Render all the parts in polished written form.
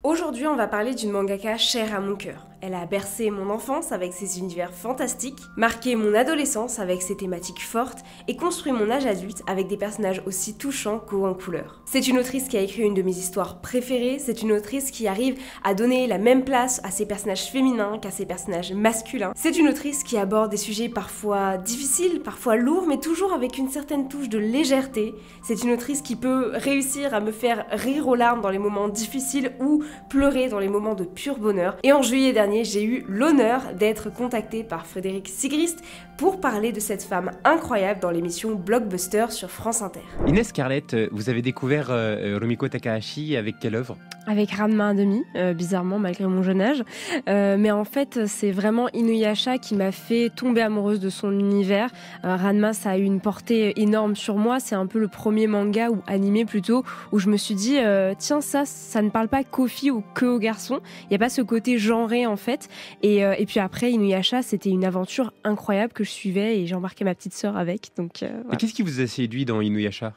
Aujourd'hui, on va parler d'une mangaka chère à mon cœur. Elle a bercé mon enfance avec ses univers fantastiques, marqué mon adolescence avec ses thématiques fortes et construit mon âge adulte avec des personnages aussi touchants qu'hauts en couleur. C'est une autrice qui a écrit une de mes histoires préférées, c'est une autrice qui arrive à donner la même place à ses personnages féminins qu'à ses personnages masculins. C'est une autrice qui aborde des sujets parfois difficiles, parfois lourds, mais toujours avec une certaine touche de légèreté. C'est une autrice qui peut réussir à me faire rire aux larmes dans les moments difficiles ou pleurer dans les moments de pur bonheur. Et en juillet dernier, j'ai eu l'honneur d'être contactée par Frédéric Sigrist pour parler de cette femme incroyable dans l'émission Blockbuster sur France Inter. Inès Scarlett, vous avez découvert Rumiko Takahashi avec quelle œuvre ? Avec Ranma 1,5, bizarrement malgré mon jeune âge. Mais en fait, c'est vraiment Inuyasha qui m'a fait tomber amoureuse de son univers. Ranma, ça a eu une portée énorme sur moi. C'est un peu le premier manga, ou animé plutôt, où je me suis dit, tiens, ça ne parle pas qu'aux filles ou que aux garçons. Il n'y a pas ce côté genré en fait. Et puis après, Inuyasha, c'était une aventure incroyable que je suivais et j'ai embarqué ma petite sœur avec. Donc, voilà. Et qu'est-ce qui vous a séduit dans Inuyasha ?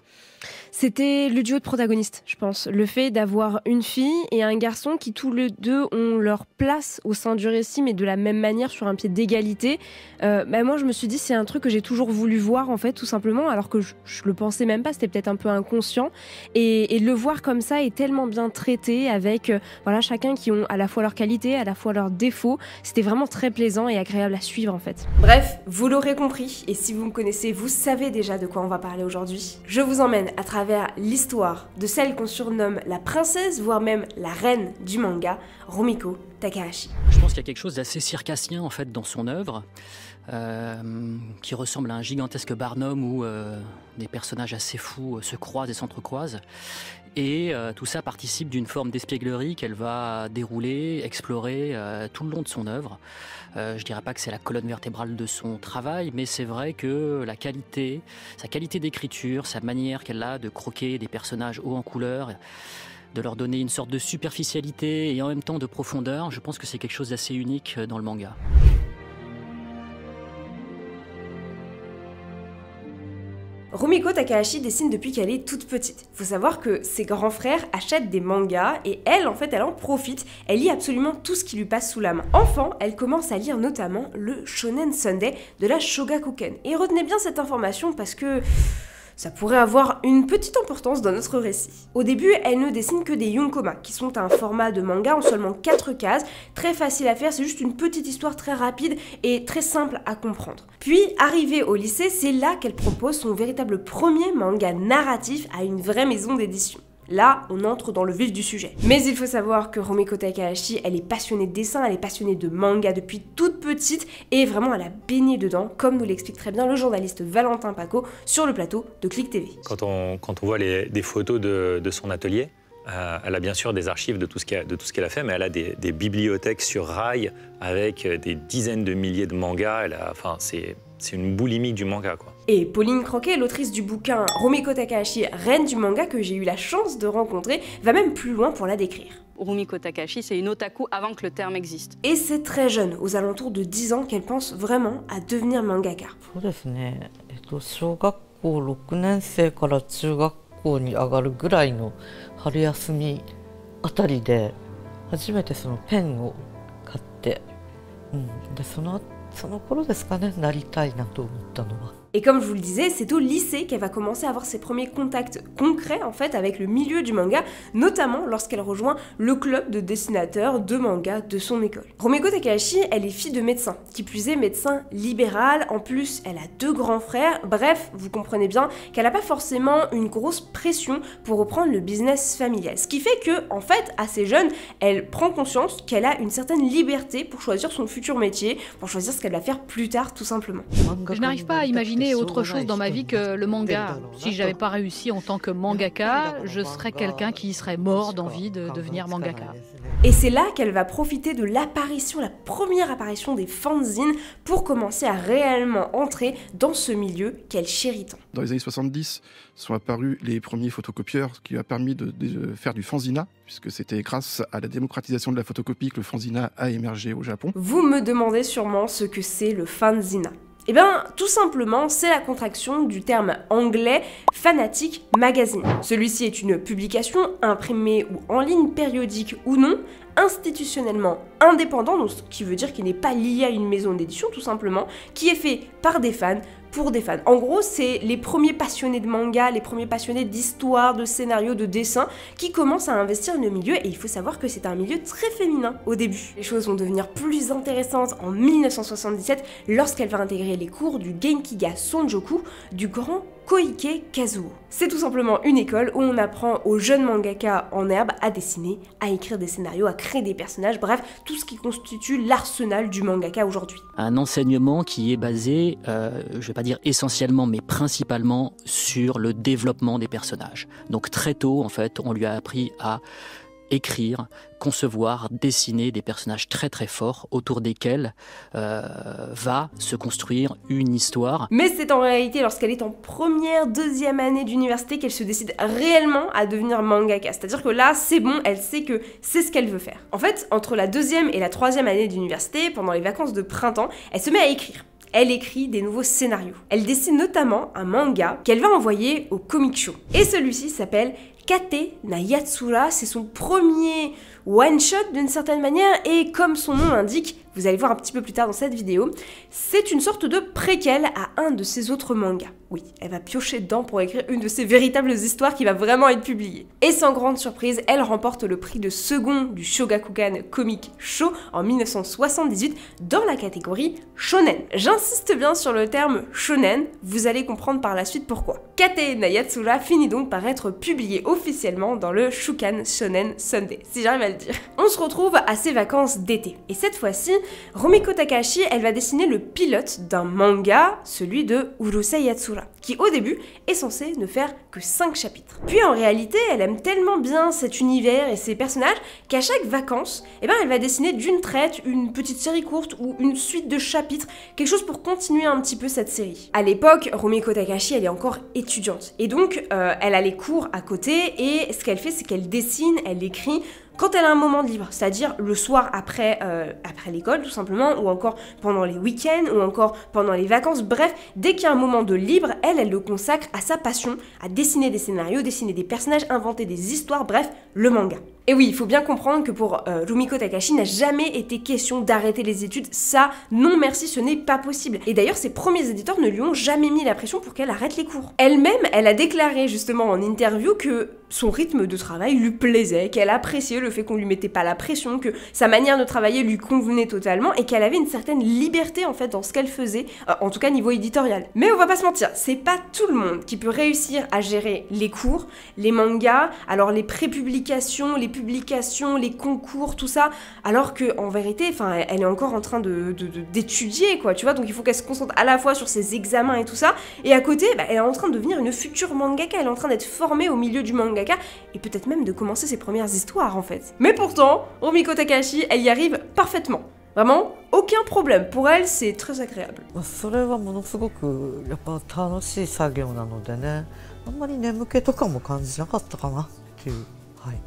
C'était le duo de protagonistes, je pense. Le fait d'avoir une fille et un garçon qui tous les deux ont leur place au sein du récit, mais de la même manière, sur un pied d'égalité. Moi, je me suis dit, c'est un truc que j'ai toujours voulu voir, en fait, tout simplement, alors que je le pensais même pas, c'était peut-être un peu inconscient. Et de le voir comme ça est tellement bien traité, avec chacun qui ont à la fois leurs qualités, à la fois leurs défauts. C'était vraiment très plaisant et agréable à suivre, en fait. Bref, vous l'aurez compris, et si vous me connaissez, vous savez déjà de quoi on va parler aujourd'hui. Je vous emmène à travers l'histoire de celle qu'on surnomme la princesse, voire même la reine du manga, Rumiko Takahashi. Je pense qu'il y a quelque chose d'assez circassien en fait dans son œuvre, qui ressemble à un gigantesque Barnum où des personnages assez fous se croisent et s'entrecroisent. Et tout ça participe d'une forme d'espièglerie qu'elle va dérouler, explorer tout le long de son œuvre. Je dirais pas que c'est la colonne vertébrale de son travail, mais c'est vrai que sa qualité d'écriture, sa manière qu'elle a de croquer des personnages hauts en couleur, de leur donner une sorte de superficialité et en même temps de profondeur, je pense que c'est quelque chose d'assez unique dans le manga. Rumiko Takahashi dessine depuis qu'elle est toute petite. Faut savoir que ses grands frères achètent des mangas et elle, en fait, elle en profite. Elle lit absolument tout ce qui lui passe sous la main. Enfant, elle commence à lire notamment le Shonen Sunday de la Shogakukan. Et retenez bien cette information parce que ça pourrait avoir une petite importance dans notre récit. Au début, elle ne dessine que des yonkoma, qui sont un format de manga en seulement 4 cases, très facile à faire, c'est juste une petite histoire très rapide et très simple à comprendre. Puis, arrivée au lycée, c'est là qu'elle propose son véritable premier manga narratif à une vraie maison d'édition. Là, on entre dans le vif du sujet. Mais il faut savoir que Rumiko Takahashi, elle est passionnée de dessin, elle est passionnée de manga depuis toute petite et vraiment elle a baigné dedans, comme nous l'explique très bien le journaliste Valentin Paco sur le plateau de Click TV. Quand on voit des photos de son atelier, elle a bien sûr des archives de tout ce qu'elle a fait, mais elle a des bibliothèques sur rail avec des dizaines de milliers de mangas. C'est une boulimie du manga, quoi. Et Pauline Croquet, l'autrice du bouquin Rumiko Takahashi, reine du manga, que j'ai eu la chance de rencontrer, va même plus loin pour la décrire. Rumiko Takahashi, c'est une otaku avant que le terme existe. Et c'est très jeune, aux alentours de 10 ans, qu'elle pense vraiment à devenir mangaka. 小学校6年生から中学校に上がるぐらいの春休みあたりで初めてそのペンを買って、でその頃ですかね、なりたいなと思ったのは。 Et comme je vous le disais, c'est au lycée qu'elle va commencer à avoir ses premiers contacts concrets en fait avec le milieu du manga, notamment lorsqu'elle rejoint le club de dessinateurs de manga de son école. Rumiko Takahashi, elle est fille de médecin, qui plus est médecin libéral, en plus elle a 2 grands frères, bref, vous comprenez bien qu'elle n'a pas forcément une grosse pression pour reprendre le business familial. Ce qui fait que, en fait, assez jeune, elle prend conscience qu'elle a une certaine liberté pour choisir son futur métier, pour choisir ce qu'elle va faire plus tard tout simplement. Je n'arrive pas à imaginer autre chose dans ma vie que le manga. Si j'avais pas réussi en tant que mangaka, je serais quelqu'un qui serait mort d'envie de devenir mangaka. Et c'est là qu'elle va profiter de la première apparition des fanzines pour commencer à réellement entrer dans ce milieu qu'elle chérit tant. Dans les années 70 sont apparus les premiers photocopieurs, ce qui a permis de faire du fanzina, puisque c'était grâce à la démocratisation de la photocopie que le fanzina a émergé au Japon. Vous me demandez sûrement ce que c'est le fanzina. Eh bien, tout simplement, c'est la contraction du terme anglais Fanatic Magazine. Celui-ci est une publication imprimée ou en ligne, périodique ou non, institutionnellement indépendant, donc ce qui veut dire qu'il n'est pas lié à une maison d'édition tout simplement, qui est fait par des fans, pour des fans. En gros, c'est les premiers passionnés de manga, les premiers passionnés d'histoire, de scénario, de dessin, qui commencent à investir dans le milieu, et il faut savoir que c'est un milieu très féminin au début. Les choses vont devenir plus intéressantes en 1977, lorsqu'elle va intégrer les cours du Genkiga Sonjoku, du grand Koike Kazuo. C'est tout simplement une école où on apprend aux jeunes mangaka en herbe à dessiner, à écrire des scénarios, à créer des personnages, bref, tout ce qui constitue l'arsenal du mangaka aujourd'hui. Un enseignement qui est basé, je ne vais pas dire essentiellement, mais principalement sur le développement des personnages. Donc très tôt, en fait, on lui a appris à écrire, concevoir, dessiner des personnages très très forts autour desquels va se construire une histoire. Mais c'est en réalité lorsqu'elle est en première, deuxième année d'université qu'elle se décide réellement à devenir mangaka. C'est-à-dire que là, c'est bon, elle sait que c'est ce qu'elle veut faire. En fait, entre la deuxième et la troisième année d'université, pendant les vacances de printemps, elle se met à écrire. Elle écrit des nouveaux scénarios. Elle dessine notamment un manga qu'elle va envoyer au Comic Show. Et celui-ci s'appelle Kate na Yatsura, c'est son premier one-shot d'une certaine manière, et comme son nom l'indique, vous allez voir un petit peu plus tard dans cette vidéo, c'est une sorte de préquel à un de ses autres mangas. Oui, elle va piocher dedans pour écrire une de ses véritables histoires qui va vraiment être publiée. Et sans grande surprise, elle remporte le prix de second du Shogakukan Comic Show en 1978 dans la catégorie shonen. J'insiste bien sur le terme shonen, vous allez comprendre par la suite pourquoi. Kate na Yatsura finit donc par être publiée officiellement dans le Shukan Shonen Sunday, si j'arrive à le dire. On se retrouve à ses vacances d'été, et cette fois-ci, Rumiko Takahashi, elle va dessiner le pilote d'un manga, celui de Urusei Yatsura, qui au début est censé ne faire que 5 chapitres. Puis en réalité, elle aime tellement bien cet univers et ses personnages qu'à chaque vacances, elle va dessiner d'une traite une petite série courte ou une suite de chapitres, quelque chose pour continuer un petit peu cette série. À l'époque, Rumiko Takahashi, elle est encore étudiante, et donc elle a les cours à côté, et ce qu'elle fait, c'est qu'elle dessine, elle écrit quand elle a un moment de libre, c'est-à-dire le soir après l'école tout simplement, ou encore pendant les week-ends, ou encore pendant les vacances, bref, dès qu'il y a un moment de libre, elle le consacre à sa passion, à dessiner des scénarios, dessiner des personnages, inventer des histoires, bref, le manga. Et oui, il faut bien comprendre que pour Rumiko Takahashi, n'a jamais été question d'arrêter les études, ça, non merci, ce n'est pas possible. Et d'ailleurs, ses premiers éditeurs ne lui ont jamais mis la pression pour qu'elle arrête les cours. Elle-même, elle a déclaré justement en interview que son rythme de travail lui plaisait, qu'elle appréciait le fait qu'on lui mettait pas la pression, que sa manière de travailler lui convenait totalement et qu'elle avait une certaine liberté en fait dans ce qu'elle faisait, en tout cas niveau éditorial. Mais on va pas se mentir, c'est pas tout le monde qui peut réussir à gérer les cours, les mangas, alors les prépublications, les publications, les concours, tout ça, alors que en vérité, enfin, elle est encore en train d'étudier quoi, tu vois, donc il faut qu'elle se concentre à la fois sur ses examens et tout ça, et à côté, elle est en train de devenir une future mangaka, elle est en train d'être formée au milieu du manga, et peut-être même de commencer ses premières histoires en fait. Mais pourtant, Rumiko Takahashi, elle y arrive parfaitement. Vraiment, aucun problème. Pour elle, c'est très agréable. それはものすごくやっぱ楽しい作業なのでね、あんまり眠気とかも感じなかったかなっていう、はい、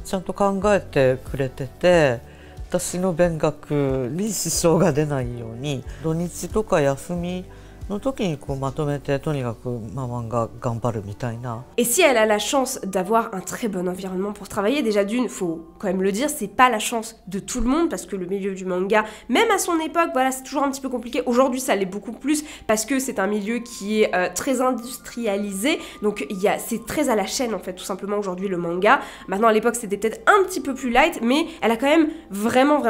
ちゃんと考えてくれてて、私の勉学に支障が出ないように土日とか休みの時にこうまとめてとにかく漫画頑張るみたいな。Et si elle a la chance d'avoir un très bon environnement pour travailler, déjà d'une, faut quand même le dire, c'est pas la chance de tout le monde parce que le milieu du manga, même à son époque, voilà, c'est toujours un petit peu compliqué. Aujourd'hui, ça l'est beaucoup plus parce que c'est un milieu qui est très industrialisé, donc c'est très à la chaîne en fait, tout simplement aujourd'hui le manga. Maintenant à l'époque, c'était peut-être un petit peu plus light, mais elle a quand même vraiment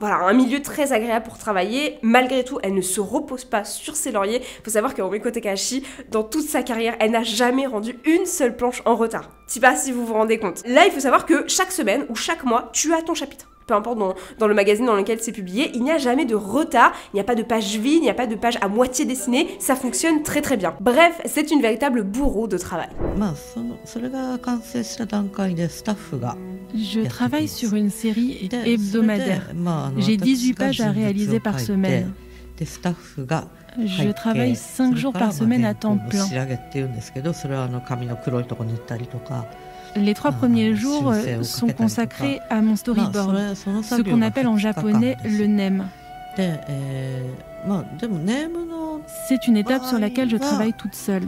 un milieu très agréable pour travailler. Malgré tout, elle ne se repose pas sur ses lauriers. Faut savoir que Rumiko Takahashi, dans toute sa carrière, elle n'a jamais rendu une seule planche en retard. Je sais pas si vous vous rendez compte. Là, il faut savoir que chaque semaine ou chaque mois, tu as ton chapitre. Peu importe dans le magazine dans lequel c'est publié, il n'y a jamais de retard, il n'y a pas de page vide, il n'y a pas de page à moitié dessinée, ça fonctionne très très bien. Bref, c'est une véritable bourreau de travail. Je travaille sur une série hebdomadaire. J'ai 18 pages à réaliser par semaine. Je travaille 5 jours par semaine à temps plein. Les 3 premiers jours sont consacrés à mon storyboard, ce qu'on appelle en japonais le nem. C'est une étape sur laquelle je travaille toute seule.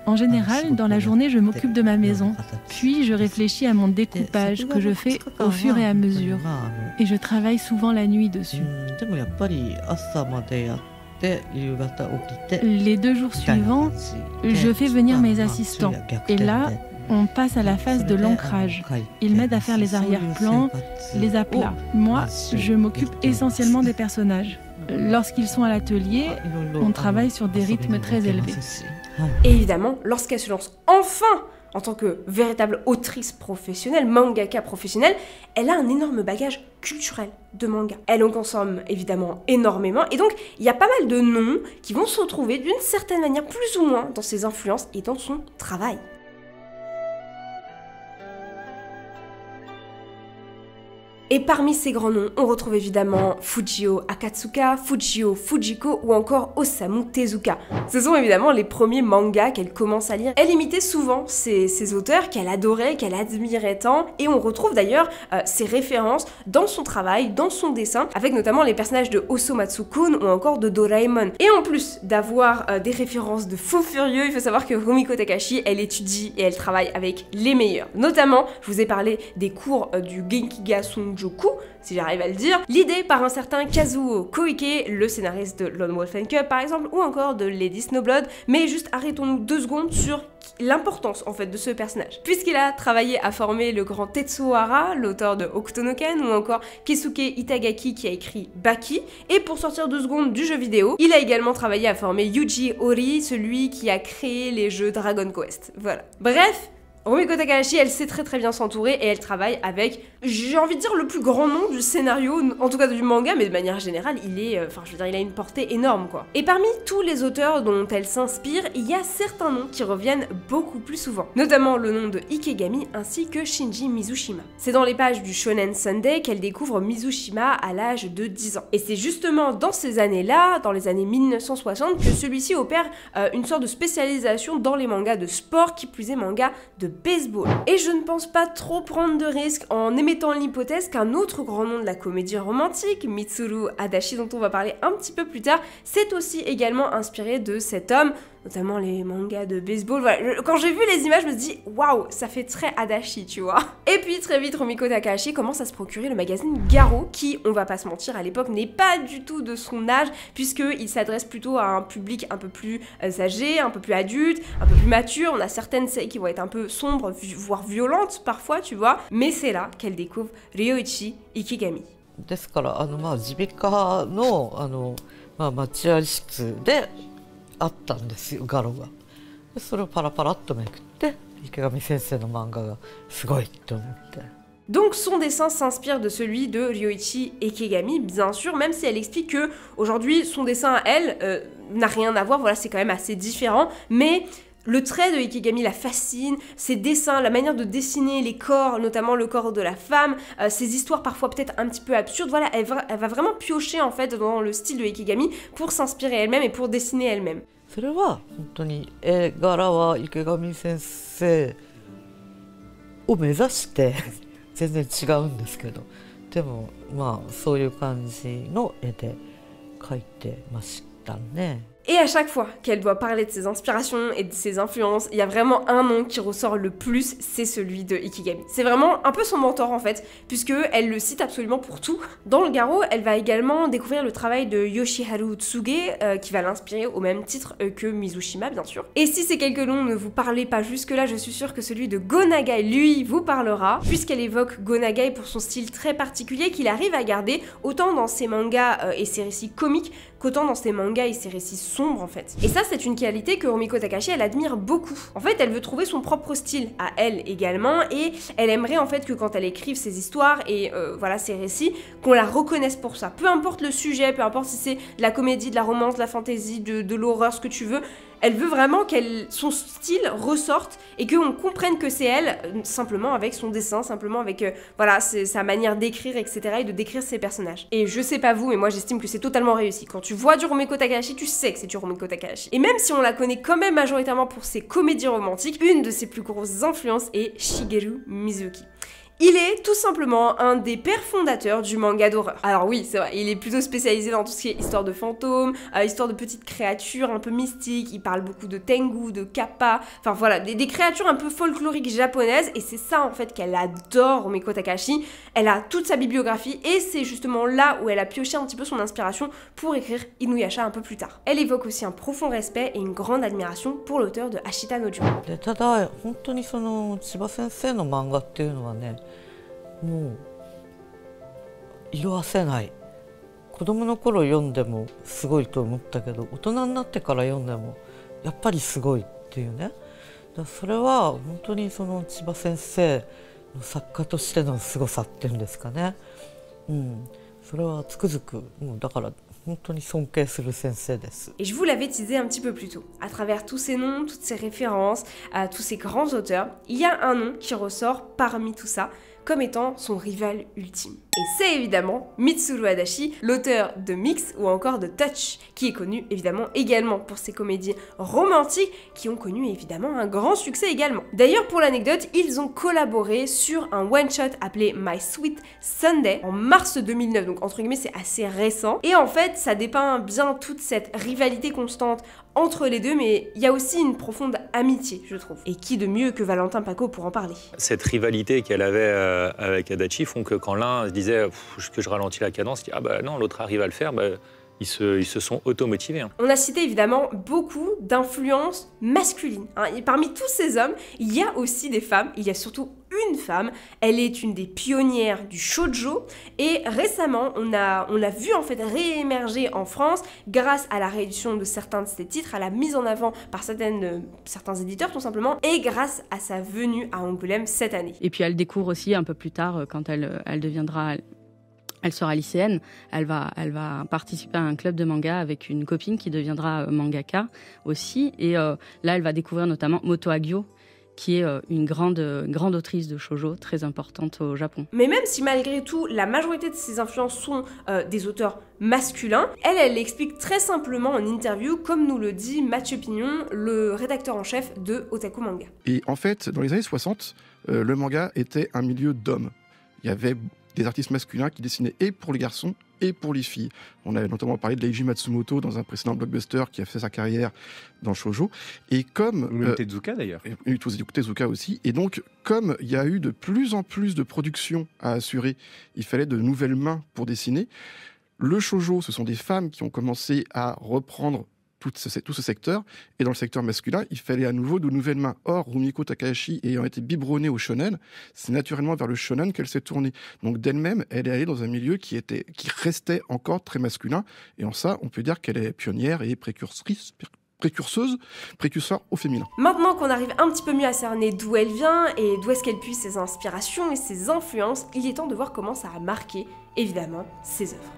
En général, dans la journée, je m'occupe de ma maison. Puis, je réfléchis à mon découpage que je fais au fur et à mesure. Et je travaille souvent la nuit dessus. Les 2 jours suivants, je fais venir mes assistants. Et là, on passe à la phase de l'ancrage. Ils m'aident à faire les arrière-plans, les aplats. Moi, je m'occupe essentiellement des personnages. Lorsqu'ils sont à l'atelier, on travaille sur des rythmes très élevés. Et évidemment, lorsqu'elle se lance enfin en tant que véritable autrice professionnelle, mangaka professionnelle, elle a un énorme bagage culturel de manga. Elle en consomme évidemment énormément, et donc il y a pas mal de noms qui vont se retrouver d'une certaine manière plus ou moins dans ses influences et dans son travail. Et parmi ces grands noms, on retrouve évidemment Fujio Akatsuka, Fujio Fujiko ou encore Osamu Tezuka. Ce sont évidemment les premiers mangas qu'elle commence à lire. Elle imitait souvent ces auteurs qu'elle adorait, qu'elle admirait tant, et on retrouve d'ailleurs ces références dans son travail, dans son dessin, avec notamment les personnages de Osomatsu-kun ou encore de Doraemon. Et en plus d'avoir des références de fous furieux, il faut savoir que Rumiko Takahashi, elle étudie et elle travaille avec les meilleurs. Notamment, je vous ai parlé des cours du Genkiga Sonjoku, si j'arrive à le dire, l'idée par un certain Kazuo Koike, le scénariste de Lone Wolf and Cub par exemple, ou encore de Lady Snowblood, mais juste arrêtons-nous 2 secondes sur l'importance en fait de ce personnage. Puisqu'il a travaillé à former le grand Tetsuo Hara, l'auteur de Hokuto no Ken, ou encore Keisuke Itagaki qui a écrit Baki, et pour sortir 2 secondes du jeu vidéo, il a également travaillé à former Yuji Horii, celui qui a créé les jeux Dragon Quest. Voilà. Bref, Rumiko Takahashi, elle sait très bien s'entourer et elle travaille avec, j'ai envie de dire, le plus grand nom du scénario, en tout cas du manga, mais de manière générale, il a une portée énorme, quoi. Et parmi tous les auteurs dont elle s'inspire, il y a certains noms qui reviennent beaucoup plus souvent, notamment le nom de Ikegami ainsi que Shinji Mizushima. C'est dans les pages du Shonen Sunday qu'elle découvre Mizushima à l'âge de 10 ans. Et c'est justement dans ces années-là, dans les années 1960, que celui-ci opère une sorte de spécialisation dans les mangas de sport, qui plus est manga de baseball. Et je ne pense pas trop prendre de risques en émettant l'hypothèse qu'un autre grand nom de la comédie romantique, Mitsuru Adachi, dont on va parler un petit peu plus tard, s'est aussi également inspiré de cet homme, notamment les mangas de baseball. Voilà. Quand j'ai vu les images, je me suis dit waouh, ça fait très Adachi, tu vois. Et puis très vite, Rumiko Takahashi commence à se procurer le magazine Garo, qui, on va pas se mentir, à l'époque n'est pas du tout de son âge, puisqu'il s'adresse plutôt à un public un peu plus âgé, un peu plus adulte, un peu plus mature. On a certaines séries qui vont être un peu sombres, voire violentes parfois, tu vois. Mais c'est là qu'elle découvre Ryoichi Ikegami. ですから耳鼻科の待合室であったんですよ、ガロが。でそれをパラパラっとめくって池上先生の漫画がすごいって思って。 Donc son dessin s'inspire de celui de Ryoichi Ikegami, bien sûr, même si elle explique que aujourd'hui son dessin à elle n'a rien à voir, voilà, c'est quand même assez différent, mais le trait de Ikegami la fascine, ses dessins, la manière de dessiner les corps, notamment le corps de la femme, ses histoires parfois peut-être un petit peu absurdes, voilà, elle va vraiment piocher en fait dans le style de Ikegami pour s'inspirer elle-même et pour dessiner elle-même. それは本当に絵柄は池上先生を目指して全然違うんですけど、でもまあそういう感じの絵で描いてましたね。 Et à chaque fois qu'elle doit parler de ses inspirations et de ses influences, il y a vraiment un nom qui ressort le plus, c'est celui de Ikegami. C'est vraiment un peu son mentor en fait, puisque elle le cite absolument pour tout. Dans le Garo, elle va également découvrir le travail de Yoshiharu Tsuge, qui va l'inspirer au même titre que Mizushima bien sûr. Et si ces quelques noms ne vous parlaient pas jusque-là, je suis sûre que celui de Go Nagai, lui, vous parlera, puisqu'elle évoque Go Nagai pour son style très particulier qu'il arrive à garder autant dans ses mangas et ses récits comiques qu'autant dans ses mangas et ses récits sombres en fait. Et ça, c'est une qualité que Rumiko Takahashi, elle admire beaucoup. En fait, elle veut trouver son propre style à elle également, et elle aimerait en fait que quand elle écrive ses histoires et voilà ses récits, qu'on la reconnaisse pour ça. Peu importe le sujet, peu importe si c'est de la comédie, de la romance, de la fantasy, de l'horreur, ce que tu veux. Elle veut vraiment son style ressorte et qu'on comprenne que c'est elle, simplement avec son dessin, simplement avec voilà, sa manière d'écrire, etc. et de décrire ses personnages. Et je sais pas vous, mais moi j'estime que c'est totalement réussi. Quand tu vois du Rumiko Takahashi, tu sais que c'est du Rumiko Takahashi. Et même si on la connaît quand même majoritairement pour ses comédies romantiques, une de ses plus grosses influences est Shigeru Mizuki. Il est tout simplement un des pères fondateurs du manga d'horreur. Alors oui, c'est vrai, il est plutôt spécialisé dans tout ce qui est histoire de fantômes, histoire de petites créatures un peu mystiques, il parle beaucoup de Tengu, de Kappa, enfin voilà, des créatures un peu folkloriques japonaises, et c'est ça en fait qu'elle adore, Rumiko Takahashi. Elle a toute sa bibliographie, et c'est justement là où elle a pioché un petit peu son inspiration pour écrire Inuyasha un peu plus tard. Elle évoque aussi un profond respect et une grande admiration pour l'auteur de Ashita no Juma. ただ本当にその千葉先生の漫画っていうのはね、もう色あせない。子供の頃読んでもすごいと思ったけど、大人になってから読んでもやっぱりすごいっていうね。それは本当にその千葉先生の作家としての凄さっていうんですかね。それはつくづくもうだから。Et je vous l'avais teasé un petit peu plus tôt. À travers tous ces noms, toutes ces références, à tous ces grands auteurs, il y a un nom qui ressort parmi tout ça comme étant son rival ultime. Et c'est évidemment Mitsuru Adachi, l'auteur de Mix ou encore de Touch, qui est connu évidemment également pour ses comédies romantiques qui ont connu évidemment un grand succès également. D'ailleurs, pour l'anecdote, ils ont collaboré sur un one-shot appelé My Sweet Sunday en mars 2009, donc entre guillemets c'est assez récent. Et en fait, ça dépeint bien toute cette rivalité constante entre les deux, mais il y a aussi une profonde amitié, je trouve. Et qui de mieux que Valentin Paco pour en parler? Cette rivalité qu'elle avait avec Adachi font que quand l'un se disait que je ralentis la cadence, il dit ah bah non, l'autre arrive à le faire, ils se sont automotivés. On a cité évidemment beaucoup d'influences masculines. Et parmi tous ces hommes, il y a aussi des femmes, il y a surtout une femme, elle est une des pionnières du shoujo et récemment on l'a vu en fait réémerger en France grâce à la réédition de certains de ses titres, à la mise en avant par certains éditeurs tout simplement et grâce à sa venue à Angoulême cette année. Et puis elle découvre aussi un peu plus tard quand elle sera lycéenne, elle va participer à un club de manga avec une copine qui deviendra mangaka aussi et là elle va découvrir notamment Moto Hagio qui est une grande autrice de shoujo très importante au Japon. Mais même si malgré tout, la majorité de ses influences sont des auteurs masculins, elle explique très simplement en interview, comme nous le dit Mathieu Pignon, le rédacteur en chef de Otaku Manga. Et en fait, dans les années 60, le manga était un milieu d'hommes. Il y avait des artistes masculins qui dessinaient et pour les garçons et pour les filles. On avait notamment parlé de Leiji Matsumoto dans un précédent blockbuster qui a fait sa carrière dans le shoujo. Et comme Tezuka d'ailleurs. Et Tezuka aussi. Et donc, comme il y a eu de plus en plus de productions à assurer, il fallait de nouvelles mains pour dessiner. Le shoujo, ce sont des femmes qui ont commencé à reprendre tout ce secteur, et dans le secteur masculin, il fallait à nouveau de nouvelles mains. Or, Rumiko Takahashi ayant été biberonnée au shonen, c'est naturellement vers le shonen qu'elle s'est tournée. Donc d'elle-même, elle est allée dans un milieu qui restait encore très masculin, et en ça, on peut dire qu'elle est pionnière et précurseur au féminin. Maintenant qu'on arrive un petit peu mieux à cerner d'où elle vient et d'où est-ce qu'elle puise ses inspirations et ses influences, il est temps de voir comment ça a marqué, évidemment, ses œuvres.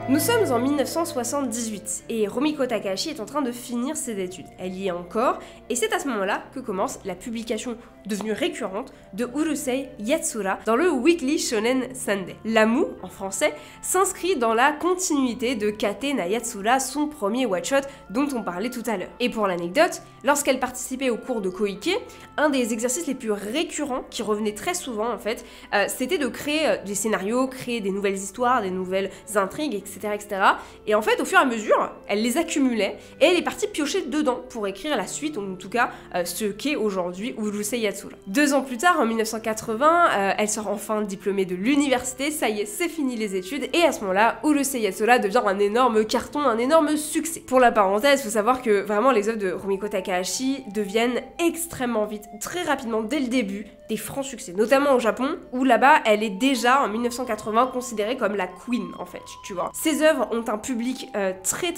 Nous sommes en 1978 et Rumiko Takahashi est en train de finir ses études. Elle y est encore et c'est à ce moment-là que commence la publication devenue récurrente de Urusei Yatsura dans le Weekly Shonen Sunday. L'Amu, en français, s'inscrit dans la continuité de Kate na Yatsura, son premier one-shot dont on parlait tout à l'heure. Et pour l'anecdote, lorsqu'elle participait au cours de Koike, un des exercices les plus récurrents qui revenait très souvent en fait, c'était de créer des scénarios, créer des nouvelles histoires, des nouvelles intrigues, etc. Et en fait, au fur et à mesure, elle les accumulait et elle est partie piocher dedans pour écrire la suite, ou en tout cas ce qu'est aujourd'hui Urusei Yatsura. 2 ans plus tard, en 1980, elle sort enfin diplômée de l'université, ça y est, c'est fini les études, et à ce moment-là, Urusei Yatsura devient un énorme carton, un énorme succès. Pour la parenthèse, il faut savoir que vraiment les œuvres de Rumiko Takahashi deviennent extrêmement vite, très rapidement, dès le début, des francs succès, notamment au Japon, où là-bas, elle est déjà, en 1980, considérée comme la queen, en fait, tu vois. Ses œuvres ont un public très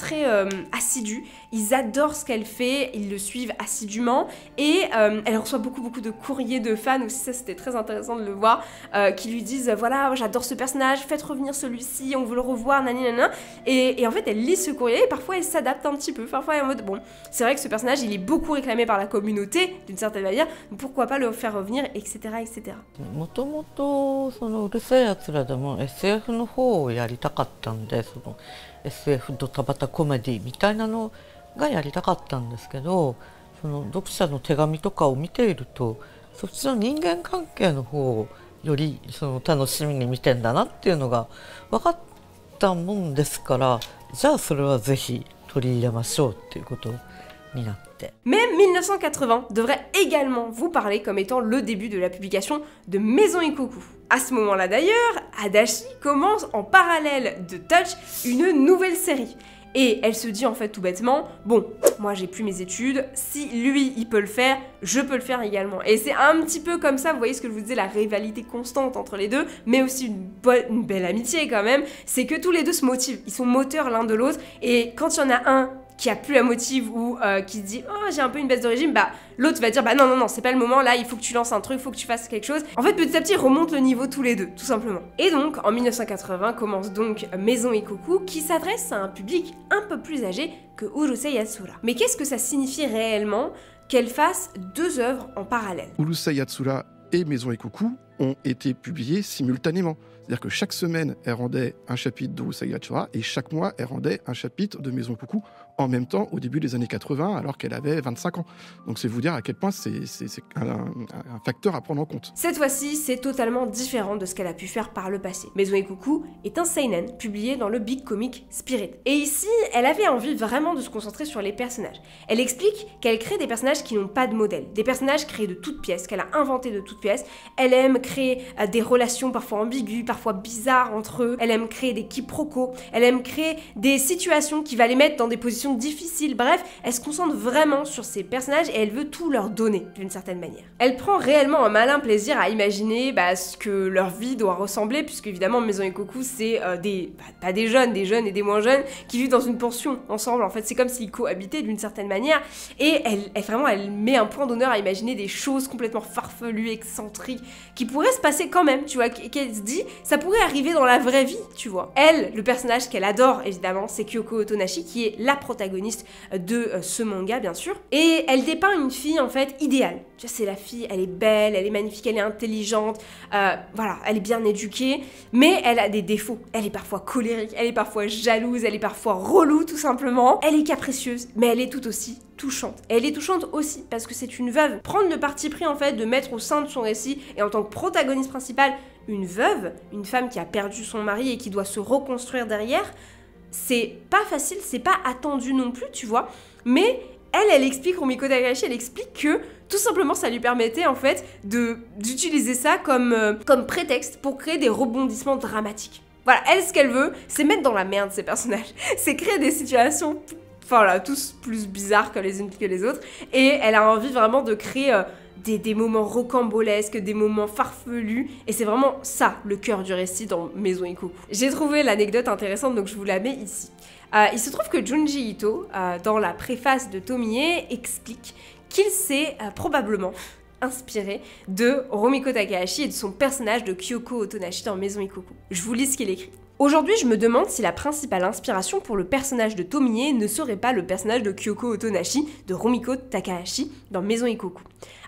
assidu, ils adorent ce qu'elle fait, ils le suivent assidûment, et elle reçoit beaucoup de courriers de fans aussi, ça c'était très intéressant de le voir, qui lui disent voilà, j'adore ce personnage, faites revenir celui-ci, on veut le revoir, nanana. Et en fait, elle lit ce courrier et parfois elle s'adapte un petit peu, parfois elle est en mode bon, c'est vrai que ce personnage il est beaucoup réclamé par la communauté d'une certaine manière, donc pourquoi pas le faire revenir, etc. etc. もともとそのうるせえやつらでも SF の方をやりたかったんで、その SF ドタバタコメディみたいなのがやりたかったんですけど、その読者の手紙とかを見ていると、そっちの人間関係の方をよりその楽しみに見てんだなっていうのが分かったもんですから、じゃあそれはぜひ取り入れましょうっていうことになって。Mais 1980 devrait également vous parler comme étant le début de la publication de Maison Ikoku. À ce moment-là d'ailleurs, Adachi commence en parallèle de Touch une nouvelle série. Et elle se dit en fait tout bêtement, bon, moi j'ai plus mes études, si lui il peut le faire, je peux le faire également. Et c'est un petit peu comme ça, vous voyez ce que je vous disais, la rivalité constante entre les deux, mais aussi une belle amitié quand même, c'est que tous les deux se motivent, ils sont moteurs l'un de l'autre, et quand il y en a un qui a plus la motive ou qui se dit oh j'ai un peu une baisse de régime, bah l'autre va dire bah non c'est pas le moment, là il faut que tu lances un truc, il faut que tu fasses quelque chose. En fait petit à petit ils remontent le niveau tous les deux tout simplement. Et donc en 1980 commence donc Maison Ikoku qui s'adresse à un public un peu plus âgé que Urusei Yatsura. Mais qu'est-ce que ça signifie réellement qu'elle fasse deux œuvres en parallèle? Urusei Yatsura et Maison Ikoku ont été publiées simultanément. C'est-à-dire que chaque semaine, elle rendait un chapitre d'Urusei Yatsura et chaque mois, elle rendait un chapitre de Maison Ikoku en même temps au début des années 80 alors qu'elle avait 25 ans. Donc c'est vous dire à quel point c'est un facteur à prendre en compte. Cette fois-ci, c'est totalement différent de ce qu'elle a pu faire par le passé. Maison Ikoku est un seinen publié dans le Big Comic Spirit. Et ici, elle avait envie vraiment de se concentrer sur les personnages. Elle explique qu'elle crée des personnages qui n'ont pas de modèle, des personnages créés de toutes pièces, qu'elle a inventés de toutes pièces. Elle aime créer des relations parfois ambiguës, parfois bizarres entre eux. Elle aime créer des quiproquos. Elle aime créer des situations qui va les mettre dans des positions difficiles. Bref, elle se concentre vraiment sur ses personnages et elle veut tout leur donner d'une certaine manière. Elle prend réellement un malin plaisir à imaginer ce que leur vie doit ressembler, puisque évidemment Maison Ikoku c'est pas des jeunes et des moins jeunes qui vivent dans une pension ensemble. En fait, c'est comme s'ils cohabitaient d'une certaine manière. Et elle met un point d'honneur à imaginer des choses complètement farfelues, excentriques, qui pourraient se passer quand même, tu vois, qu'elle se dit, ça pourrait arriver dans la vraie vie, tu vois. Elle, le personnage qu'elle adore évidemment, c'est Kyoko Otonashi, qui est la protagoniste de ce manga bien sûr, et elle dépeint une fille en fait idéale. Tu vois, c'est la fille, elle est belle, elle est magnifique, elle est intelligente, voilà, elle est bien éduquée, mais elle a des défauts. Elle est parfois colérique, elle est parfois jalouse, elle est parfois relou tout simplement. Elle est capricieuse, mais elle est tout aussi touchante. Et elle est touchante aussi parce que c'est une veuve. Prendre le parti pris en fait de mettre au sein de son récit et en tant que protagoniste principale une veuve, une femme qui a perdu son mari et qui doit se reconstruire derrière, c'est pas facile, c'est pas attendu non plus, tu vois. Mais elle explique, Rumiko Takahashi, elle explique que tout simplement ça lui permettait en fait d'utiliser ça comme prétexte pour créer des rebondissements dramatiques. Voilà, elle ce qu'elle veut, c'est mettre dans la merde ses personnages, c'est créer des situations, enfin voilà, tous plus bizarres que les unes que les autres, et elle a envie vraiment de créer des moments rocambolesques, des moments farfelus, et c'est vraiment ça le cœur du récit dans Maison Ikoku. J'ai trouvé l'anecdote intéressante, donc je vous la mets ici. Il se trouve que Junji Ito, dans la préface de Tomie, explique qu'il s'est probablement inspiré de Rumiko Takahashi et de son personnage de Kyoko Otonashi dans Maison Ikoku. Je vous lis ce qu'il écrit. Aujourd'hui, je me demande si la principale inspiration pour le personnage de Tomie ne serait pas le personnage de Kyoko Otonashi de Rumiko Takahashi dans Maison Ikoku.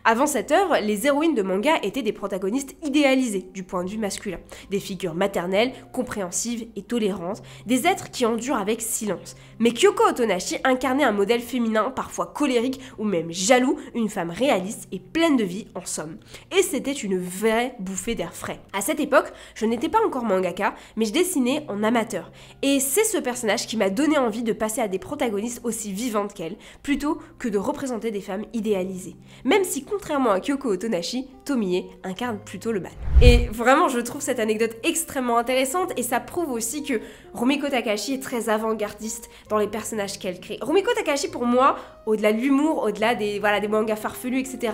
Avant cette œuvre, les héroïnes de manga étaient des protagonistes idéalisés du point de vue masculin, des figures maternelles, compréhensives et tolérantes, des êtres qui endurent avec silence. Mais Kyoko Otonashi incarnait un modèle féminin parfois colérique ou même jaloux, une femme réaliste et pleine de vie en somme. Et c'était une vraie bouffée d'air frais. À cette époque, je n'étais pas encore mangaka, mais je dessinais en amateur. Et c'est ce personnage qui m'a donné envie de passer à des protagonistes aussi vivantes qu'elle, plutôt que de représenter des femmes idéalisées. Même si contrairement à Kyoko Otonashi, Tomie incarne plutôt le mal. Et vraiment, je trouve cette anecdote extrêmement intéressante et ça prouve aussi que Rumiko Takahashi est très avant-gardiste dans les personnages qu'elle crée. Rumiko Takahashi, pour moi, au-delà de l'humour, au-delà des mangas farfelus, etc.,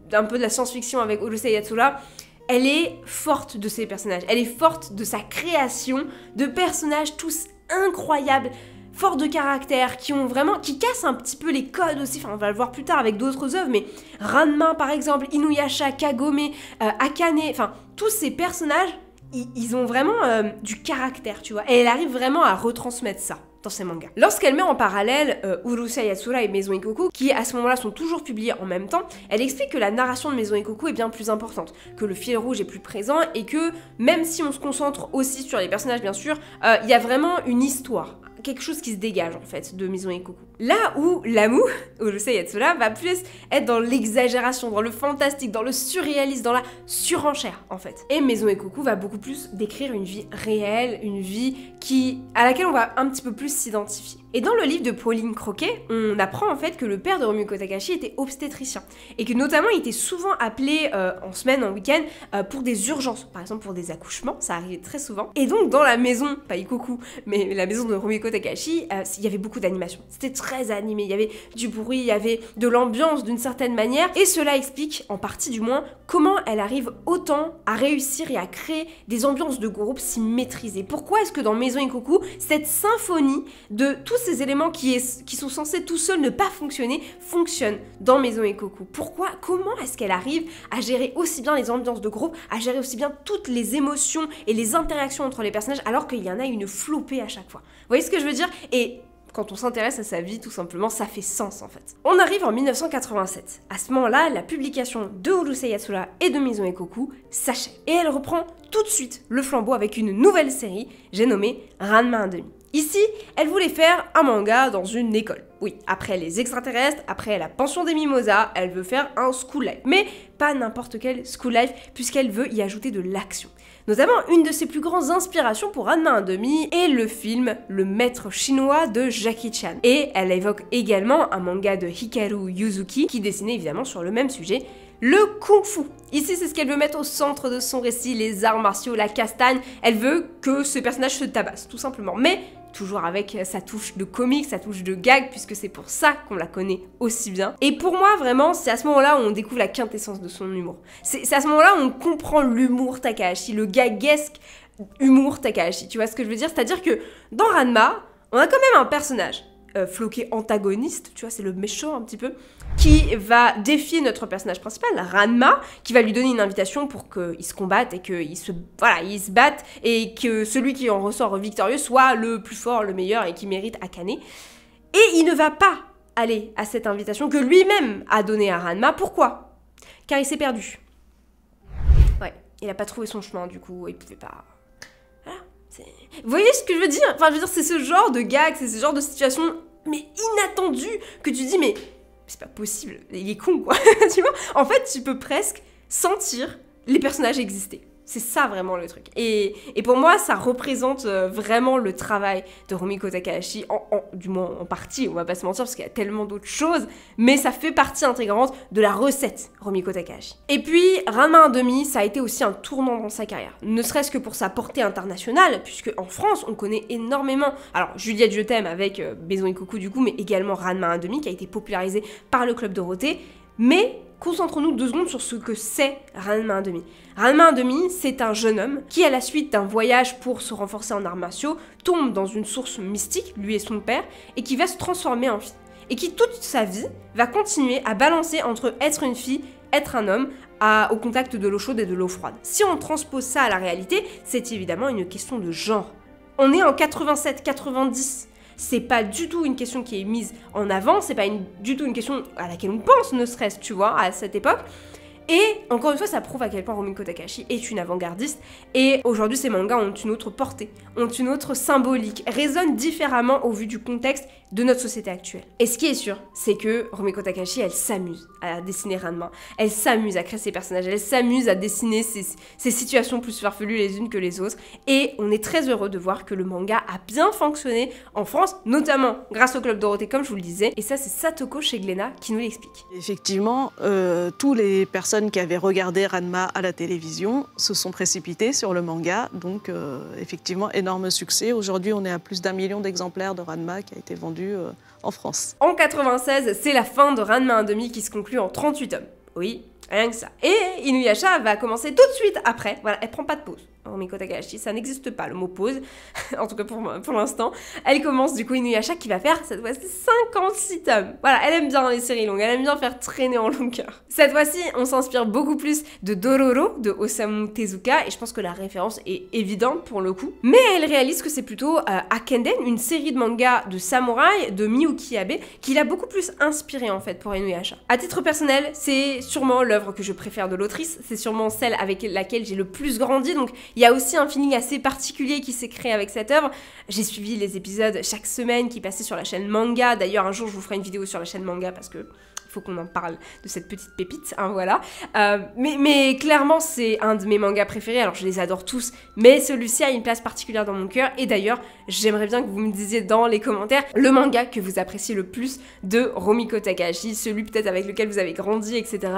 d'un peu de la science-fiction avec Urusei Yatsura, elle est forte de ses personnages. Elle est forte de sa création de personnages tous incroyables, forts de caractère, qui cassent un petit peu les codes aussi, enfin on va le voir plus tard avec d'autres œuvres, mais Ranma par exemple, Inuyasha, Kagome, Akane, enfin tous ces personnages, ils ont vraiment du caractère, tu vois, et elle arrive vraiment à retransmettre ça dans ses mangas. Lorsqu'elle met en parallèle Urusei Yatsura et Maison Ikoku, qui à ce moment-là sont toujours publiés en même temps, elle explique que la narration de Maison Ikoku est bien plus importante, que le fil rouge est plus présent et que même si on se concentre aussi sur les personnages bien sûr, il y a vraiment une histoire, quelque chose qui se dégage en fait de Maison Ikkoku. Là où Lamu, Urusei Yatsura, va plus être dans l'exagération, dans le fantastique, dans le surréalisme, dans la surenchère en fait. Et Maison Ikkoku va beaucoup plus décrire une vie réelle, une vie à laquelle on va un petit peu plus s'identifier. Et dans le livre de Pauline Croquet, on apprend en fait que le père de Rumiko Takahashi était obstétricien et que notamment il était souvent appelé en semaine, en week-end, pour des urgences, par exemple pour des accouchements, ça arrivait très souvent. Et donc dans la maison, pas Ikkoku, mais la maison de Rumiko Takahashi, il y avait beaucoup d'animation. C'était très animé, il y avait du bruit, il y avait de l'ambiance d'une certaine manière, et cela explique, en partie du moins, comment elle arrive autant à réussir et à créer des ambiances de groupe si maîtrisées. Pourquoi est-ce que dans Maison Ikkoku, cette symphonie de tous ces éléments qui sont censés tout seuls ne pas fonctionner, fonctionnent dans Maison Ikkoku? Pourquoi? Comment est-ce qu'elle arrive à gérer aussi bien les ambiances de groupe, à gérer aussi bien toutes les émotions et les interactions entre les personnages, alors qu'il y en a une flopée à chaque fois? Vous voyez ce que je veux dire? Et quand on s'intéresse à sa vie, tout simplement, ça fait sens en fait. On arrive en 1987. À ce moment-là, la publication de Urusei Yatsura et de Maison Ikkoku s'achève. Et elle reprend tout de suite le flambeau avec une nouvelle série, j'ai nommé Ranma 1/2. Ici, elle voulait faire un manga dans une école. Oui, après les extraterrestres, après la pension des mimosas, elle veut faire un school life. Mais pas n'importe quel school life, puisqu'elle veut y ajouter de l'action. Notamment, une de ses plus grandes inspirations pour Ranma 1/2 est le film Le Maître Chinois de Jackie Chan. Et elle évoque également un manga de Hikaru Yuzuki qui dessinait évidemment sur le même sujet, le kung-fu. Ici, c'est ce qu'elle veut mettre au centre de son récit, les arts martiaux, la castagne. Elle veut que ce personnage se tabasse, tout simplement. Mais toujours avec sa touche de comique, sa touche de gag, puisque c'est pour ça qu'on la connaît aussi bien. Et pour moi, vraiment, c'est à ce moment-là où on découvre la quintessence de son humour. C'est à ce moment-là où on comprend l'humour Takahashi, le gaguesque humour Takahashi. Tu vois ce que je veux dire? C'est-à-dire que dans Ranma, on a quand même un personnage floqué antagoniste, tu vois, c'est le méchant un petit peu, qui va défier notre personnage principal, Ranma, qui va lui donner une invitation pour qu'il se combatte et qu'il se batte et que celui qui en ressort victorieux soit le plus fort, le meilleur et qui mérite Akane. Et il ne va pas aller à cette invitation que lui-même a donnée à Ranma. Pourquoi? Car il s'est perdu. Ouais, il n'a pas trouvé son chemin, du coup, il pouvait pas... Voilà. Vous voyez ce que je veux dire? Enfin, je veux dire, c'est ce genre de gag, c'est ce genre de situation, mais inattendu, que tu dis, mais c'est pas possible, il est con, quoi. Tu vois? En fait, tu peux presque sentir les personnages exister. C'est ça vraiment le truc. Et pour moi, ça représente vraiment le travail de Rumiko Takahashi, du moins en partie, on va pas se mentir, parce qu'il y a tellement d'autres choses, mais ça fait partie intégrante de la recette Rumiko Takahashi. Et puis, Ranma 1/2, ça a été aussi un tournant dans sa carrière, ne serait-ce que pour sa portée internationale, puisque en France, on connaît énormément, alors Juliette Je t'aime avec Maison Ikkoku du coup, mais également Ranma 1/2, qui a été popularisé par le Club Dorothée, mais concentrons-nous 2 secondes sur ce que c'est Ranma 1/2. Ranma 1/2, c'est un jeune homme qui, à la suite d'un voyage pour se renforcer en arts martiaux, tombe dans une source mystique, lui et son père, et qui va se transformer en fille. Et qui, toute sa vie, va continuer à balancer entre être une fille, être un homme, au contact de l'eau chaude et de l'eau froide. Si on transpose ça à la réalité, c'est évidemment une question de genre. On est en 87-90. C'est pas du tout une question qui est mise en avant, c'est pas du tout une question à laquelle on pense, ne serait-ce, tu vois, à cette époque. Et encore une fois, ça prouve à quel point Rumiko Takahashi est une avant-gardiste. Et aujourd'hui, ces mangas ont une autre portée, ont une autre symbolique, résonnent différemment au vu du contexte de notre société actuelle. Et ce qui est sûr, c'est que Rumiko Takahashi, elle s'amuse à dessiner Ranma. Elle s'amuse à créer ses personnages, elle s'amuse à dessiner ces situations plus farfelues les unes que les autres. Et on est très heureux de voir que le manga a bien fonctionné en France, notamment grâce au Club Dorothée, comme je vous le disais. Et ça, c'est Satoko chez Glénat qui nous l'explique. Effectivement, tous les personnes qui avaient regardé Ranma à la télévision se sont précipités sur le manga, donc effectivement énorme succès. Aujourd'hui, on est à plus d'1 million d'exemplaires de Ranma qui a été vendu en France. En 96, c'est la fin de Ranma 1/2 qui se conclut en 38 tomes. Oui, rien que ça. Et Inuyasha va commencer tout de suite après. Voilà, elle prend pas de pause. Rumiko Takahashi, ça n'existe pas le mot pause, en tout cas pour l'instant. Elle commence du coup Inuyasha qui va faire cette fois-ci 56 tomes. Voilà, elle aime bien les séries longues, elle aime bien faire traîner en longueur. Cette fois-ci, on s'inspire beaucoup plus de Dororo, de Osamu Tezuka, et je pense que la référence est évidente pour le coup. Mais elle réalise que c'est plutôt Akenden, une série de mangas de samouraï de Miyuki Abe, qui l'a beaucoup plus inspiré en fait pour Inuyasha. À titre personnel, c'est sûrement l'œuvre que je préfère de l'autrice, c'est sûrement celle avec laquelle j'ai le plus grandi, donc Il y a aussi un feeling assez particulier qui s'est créé avec cette œuvre. J'ai suivi les épisodes chaque semaine qui passaient sur la chaîne Manga. D'ailleurs, un jour, je vous ferai une vidéo sur la chaîne Manga parce que faut qu'on en parle de cette petite pépite, hein, voilà. Mais clairement, c'est un de mes mangas préférés. Alors, je les adore tous, mais celui-ci a une place particulière dans mon cœur. Et d'ailleurs, j'aimerais bien que vous me disiez dans les commentaires le manga que vous appréciez le plus de Rumiko Takahashi, celui peut-être avec lequel vous avez grandi, etc.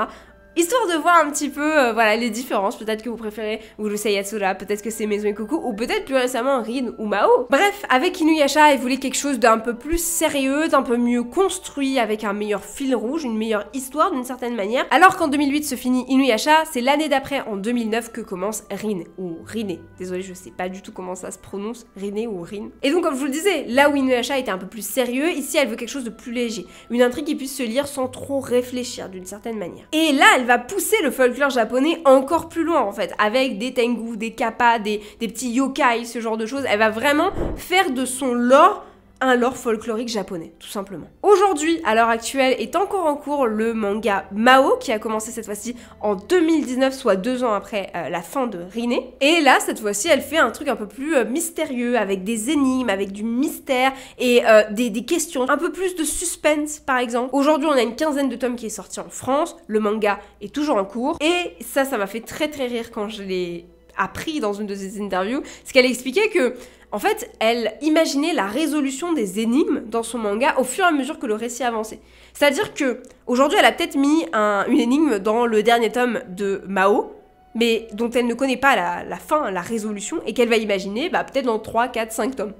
Histoire de voir un petit peu voilà, les différences, peut-être que vous préférez Urusei Yatsura, peut-être que c'est Maison Ikoku, ou peut-être plus récemment Rin ou Mao. Bref, avec Inuyasha, il voulait quelque chose d'un peu plus sérieux, d'un peu mieux construit, avec un meilleur fil rouge, une meilleure histoire d'une certaine manière. Alors qu'en 2008 se finit Inuyasha, c'est l'année d'après, en 2009, que commence Rin, ou Rine. Désolée, je sais pas du tout comment ça se prononce, Rine ou Rin. Et donc, comme je vous le disais, là où Inuyasha était un peu plus sérieux, ici elle veut quelque chose de plus léger. Une intrigue qui puisse se lire sans trop réfléchir d'une certaine manière. Et là, elle va pousser le folklore japonais encore plus loin en fait, avec des tengu, des kappa, des petits yokai, ce genre de choses. Elle va vraiment faire de son lore un lore folklorique japonais, tout simplement. Aujourd'hui, à l'heure actuelle, est encore en cours le manga Mao, qui a commencé cette fois-ci en 2019, soit 2 ans après la fin de Rine. Et là, cette fois-ci, elle fait un truc un peu plus mystérieux, avec des énigmes, avec du mystère et des questions, un peu plus de suspense, par exemple. Aujourd'hui, on a une 15aine de tomes qui est sorti en France, le manga est toujours en cours, et ça m'a fait très très rire quand je l'ai appris dans une de ses interviews, parce qu'elle expliquait que en fait, elle imaginait la résolution des énigmes dans son manga au fur et à mesure que le récit avançait. C'est-à-dire que aujourd'hui, elle a peut-être mis une énigme dans le dernier tome de Mao, mais dont elle ne connaît pas la fin, la résolution, et qu'elle va imaginer peut-être dans 3, 4, 5 tomes.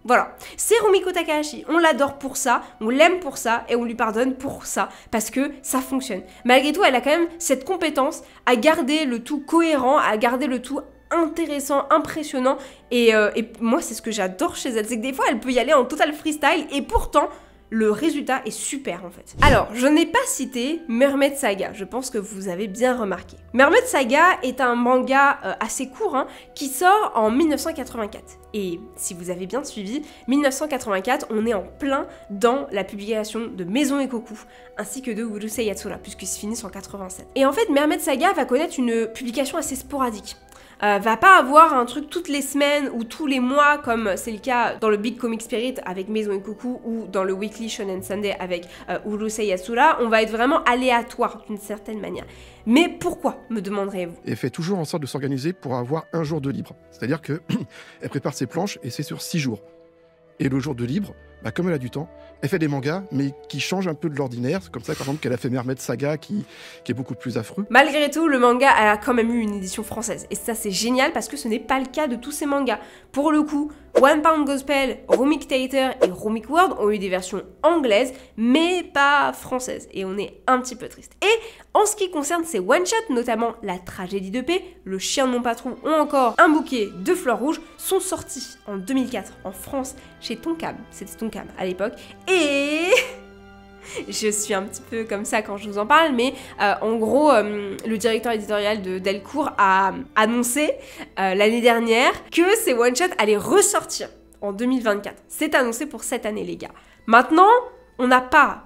Voilà, c'est Rumiko Takahashi, on l'adore pour ça, on l'aime pour ça, et on lui pardonne pour ça, parce que ça fonctionne. Malgré tout, elle a quand même cette compétence à garder le tout cohérent, à garder le tout intéressant, impressionnant, et moi c'est ce que j'adore chez elle, c'est que des fois elle peut y aller en total freestyle, et pourtant le résultat est super en fait. Alors, je n'ai pas cité Mermaid Saga, je pense que vous avez bien remarqué. Mermaid Saga est un manga assez court, qui sort en 1984. Et si vous avez bien suivi, 1984, on est en plein dans la publication de Maison Ikoku, ainsi que de Urusei Yatsura, puisqu'ils se finissent en 87. Et en fait, Mermaid Saga va connaître une publication assez sporadique. Va pas avoir un truc toutes les semaines ou tous les mois comme c'est le cas dans le Big Comic Spirit avec Maison Ikoku ou dans le Weekly Shonen Sunday avec Urusei Yatsura. On va être vraiment aléatoire d'une certaine manière. Mais pourquoi, me demanderez-vous? Elle fait toujours en sorte de s'organiser pour avoir un jour de libre. C'est-à-dire que elle prépare ses planches et c'est sur 6 jours. Et le jour de libre, comme elle a du temps, elle fait des mangas, mais qui changent un peu de l'ordinaire. C'est comme ça, par exemple, qu'elle a fait Mermaid Saga, qui est beaucoup plus affreux. Malgré tout, le manga a quand même eu une édition française. Et ça, c'est génial parce que ce n'est pas le cas de tous ces mangas. Pour le coup, One Pound Gospel, Rumic Theater et Rumic World ont eu des versions anglaises, mais pas françaises. Et on est un petit peu triste. Et en ce qui concerne ces one-shots, notamment La Tragédie de paix, Le Chien de mon patron ou encore Un bouquet de fleurs rouges, sont sortis en 2004 en France chez Tonkam. C'était Tonkam à l'époque. Et je suis un petit peu comme ça quand je vous en parle, mais en gros, le directeur éditorial de Delcourt a annoncé l'année dernière que ces one-shots allaient ressortir en 2024. C'est annoncé pour cette année, les gars. Maintenant, on n'a pas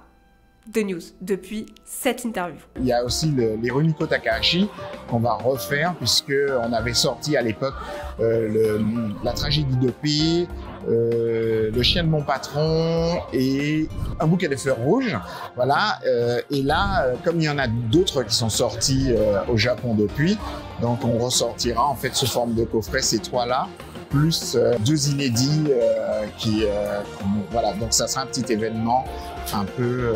de news depuis cette interview. Il y a aussi les Rumiko Takahashi qu'on va refaire, puisqu'on avait sorti à l'époque La Tragédie de paix, Le Chien de mon patron et Un bouquet de fleurs rouges. Voilà. Et là, comme il y en a d'autres qui sont sortis au Japon depuis, donc on ressortira en fait sous forme de coffret ces 3-là, plus 2 inédits voilà. Donc ça sera un petit événement un peu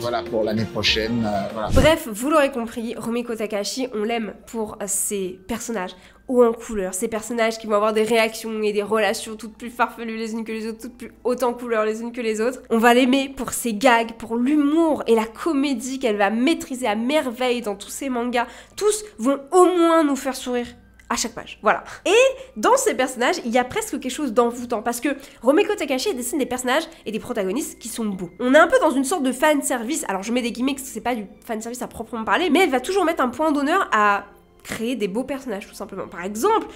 voilà, pour l'année prochaine. Voilà. Bref, vous l'aurez compris, Rumiko Takahashi, on l'aime pour ses personnages hauts en couleur, ces personnages qui vont avoir des réactions et des relations toutes plus farfelues les unes que les autres, toutes plus hautes en couleur les unes que les autres. On va l'aimer pour ses gags, pour l'humour et la comédie qu'elle va maîtriser à merveille dans tous ses mangas. Tous vont au moins nous faire sourire à chaque page, voilà. Et dans ces personnages, il y a presque quelque chose d'envoûtant, parce que Rumiko Takahashi dessine des personnages et des protagonistes qui sont beaux. On est un peu dans une sorte de fanservice, alors je mets des gimmicks, c'est pas du fanservice à proprement parler, mais elle va toujours mettre un point d'honneur à créer des beaux personnages, tout simplement. Par exemple,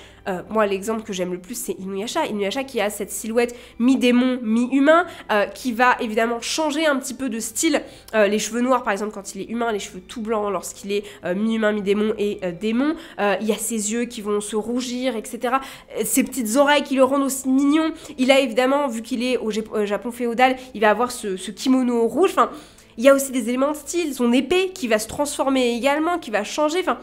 moi, l'exemple que j'aime le plus, c'est Inuyasha. Inuyasha qui a cette silhouette mi-démon, mi-humain, qui va évidemment changer un petit peu de style. Les cheveux noirs, par exemple, quand il est humain, les cheveux tout blancs lorsqu'il est mi-humain, mi-démon et démon. Il y a ses yeux qui vont se rougir, etc. Ses petites oreilles qui le rendent aussi mignon. Il a évidemment, vu qu'il est au Japon féodal, il va avoir ce kimono rouge. Enfin, il y a aussi des éléments de style. Son épée qui va se transformer également, qui va changer. Enfin,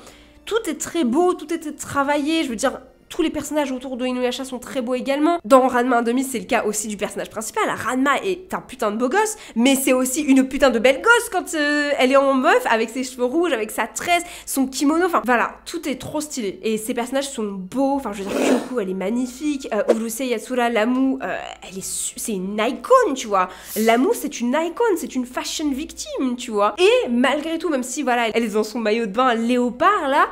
tout est très beau, tout est travaillé, je veux dire, tous les personnages autour de Inuyasha sont très beaux également. Dans Ranma 1/2, c'est le cas aussi du personnage principal. Ranma est un putain de beau gosse, mais c'est aussi une putain de belle gosse quand elle est en meuf, avec ses cheveux rouges, avec sa tresse, son kimono, enfin voilà, tout est trop stylé. Et ces personnages sont beaux, enfin je veux dire, Kyoko, elle est magnifique, Urusei Yatsura, Lamu, c'est une icône, tu vois. Lamu, c'est une icône, c'est une fashion victime, tu vois. Et malgré tout, même si voilà, elle est dans son maillot de bain léopard là,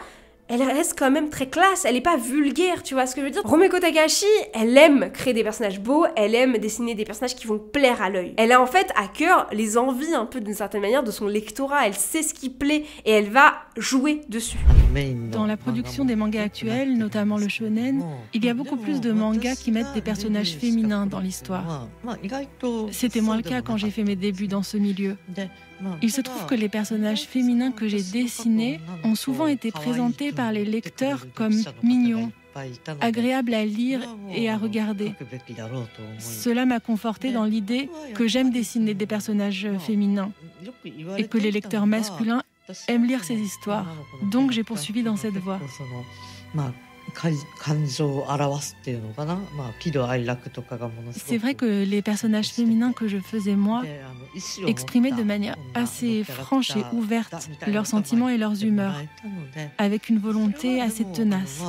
elle reste quand même très classe, elle est pas vulgaire, tu vois ce que je veux dire. Rumiko Takahashi, elle aime créer des personnages beaux, elle aime dessiner des personnages qui vont plaire à l'œil. Elle a en fait à cœur les envies un peu d'une certaine manière de son lectorat, elle sait ce qui plaît et elle va jouer dessus. Dans la production des mangas actuels, notamment le shonen, il y a beaucoup plus de mangas qui mettent des personnages féminins dans l'histoire. C'était moins le cas quand j'ai fait mes débuts dans ce milieu. Il se trouve que les personnages féminins que j'ai dessinés ont souvent été présentés par les lecteurs comme mignons, agréables à lire et à regarder. Cela m'a conforté dans l'idée que j'aime dessiner des personnages féminins et que les lecteurs masculins aiment lire ces histoires. Donc j'ai poursuivi dans cette voie. C'est vrai que les personnages féminins que je faisais moi exprimaient de manière assez franche et ouverte leurs sentiments et leurs humeurs, avec une volonté assez tenace.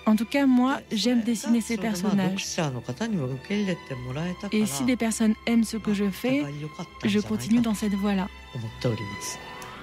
En tout cas, moi, j'aime dessiner ces personnages. Et si des personnes aiment ce que je fais, je continue dans cette voie-là.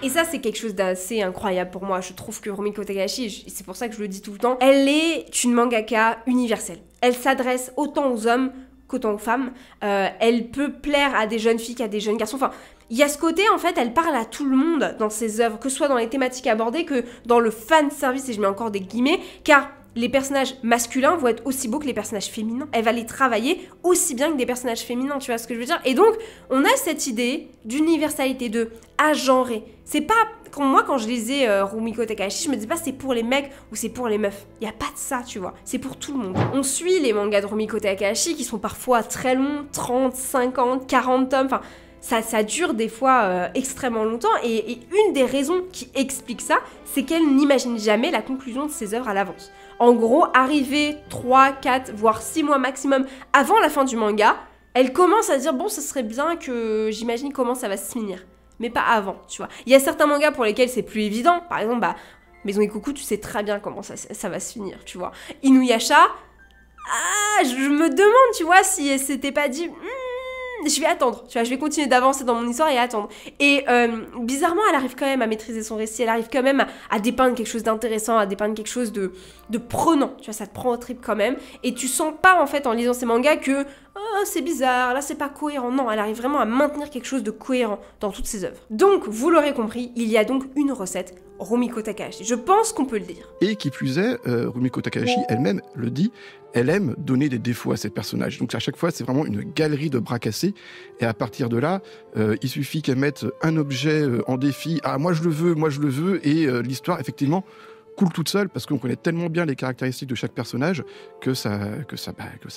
Et ça, c'est quelque chose d'assez incroyable pour moi. Je trouve que Rumiko Takahashi, c'est pour ça que je le dis tout le temps, elle est une mangaka universelle. Elle s'adresse autant aux hommes qu'autant aux femmes. Elle peut plaire à des jeunes filles qu'à des jeunes garçons. Enfin, il y a ce côté, en fait, elle parle à tout le monde dans ses œuvres, que ce soit dans les thématiques abordées que dans le fan service, et je mets encore des guillemets, car les personnages masculins vont être aussi beaux que les personnages féminins. Elle va les travailler aussi bien que des personnages féminins, tu vois ce que je veux dire? Et donc, on a cette idée d'universalité, de agenrer. C'est pas... Quand je lisais Rumiko Takahashi, je me dis pas c'est pour les mecs ou c'est pour les meufs. Il y a pas de ça, tu vois. C'est pour tout le monde. On suit les mangas de Rumiko Takahashi qui sont parfois très longs, 30, 50, 40 tomes, enfin... Ça dure des fois extrêmement longtemps et une des raisons qui explique ça, c'est qu'elle n'imagine jamais la conclusion de ses œuvres à l'avance. En gros, arriver 3, 4, voire 6 mois maximum avant la fin du manga, elle commence à dire bon, ce serait bien que j'imagine comment ça va se finir. Mais pas avant, tu vois. Il y a certains mangas pour lesquels c'est plus évident. Par exemple, Maison Ikoku, tu sais très bien comment ça va se finir, tu vois. Inuyasha, je me demande, tu vois, si elle s'était pas dit... je vais attendre, tu vois, je vais continuer d'avancer dans mon histoire et attendre. Et bizarrement, elle arrive quand même à maîtriser son récit, elle arrive quand même à dépeindre quelque chose d'intéressant, à dépeindre quelque chose de prenant, tu vois, ça te prend au trip quand même. Et tu sens pas, en fait, en lisant ces mangas que c'est bizarre, là c'est pas cohérent. Non, elle arrive vraiment à maintenir quelque chose de cohérent dans toutes ses œuvres. Donc, vous l'aurez compris, il y a donc une recette, Rumiko Takahashi. Je pense qu'on peut le dire. Et qui plus est, Rumiko Takahashi elle-même le dit, elle aime donner des défauts à ses personnages. Donc à chaque fois, c'est vraiment une galerie de bras cassés. Et à partir de là, il suffit qu'elle mette un objet en défi. Ah, moi je le veux. Et l'histoire, effectivement, coule toute seule parce qu'on connaît tellement bien les caractéristiques de chaque personnage que ça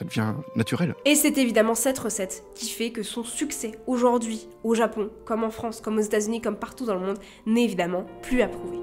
devient naturel. Et c'est évidemment cette recette qui fait que son succès aujourd'hui, au Japon, comme en France, comme aux États-Unis, comme partout dans le monde, n'est évidemment plus à prouver.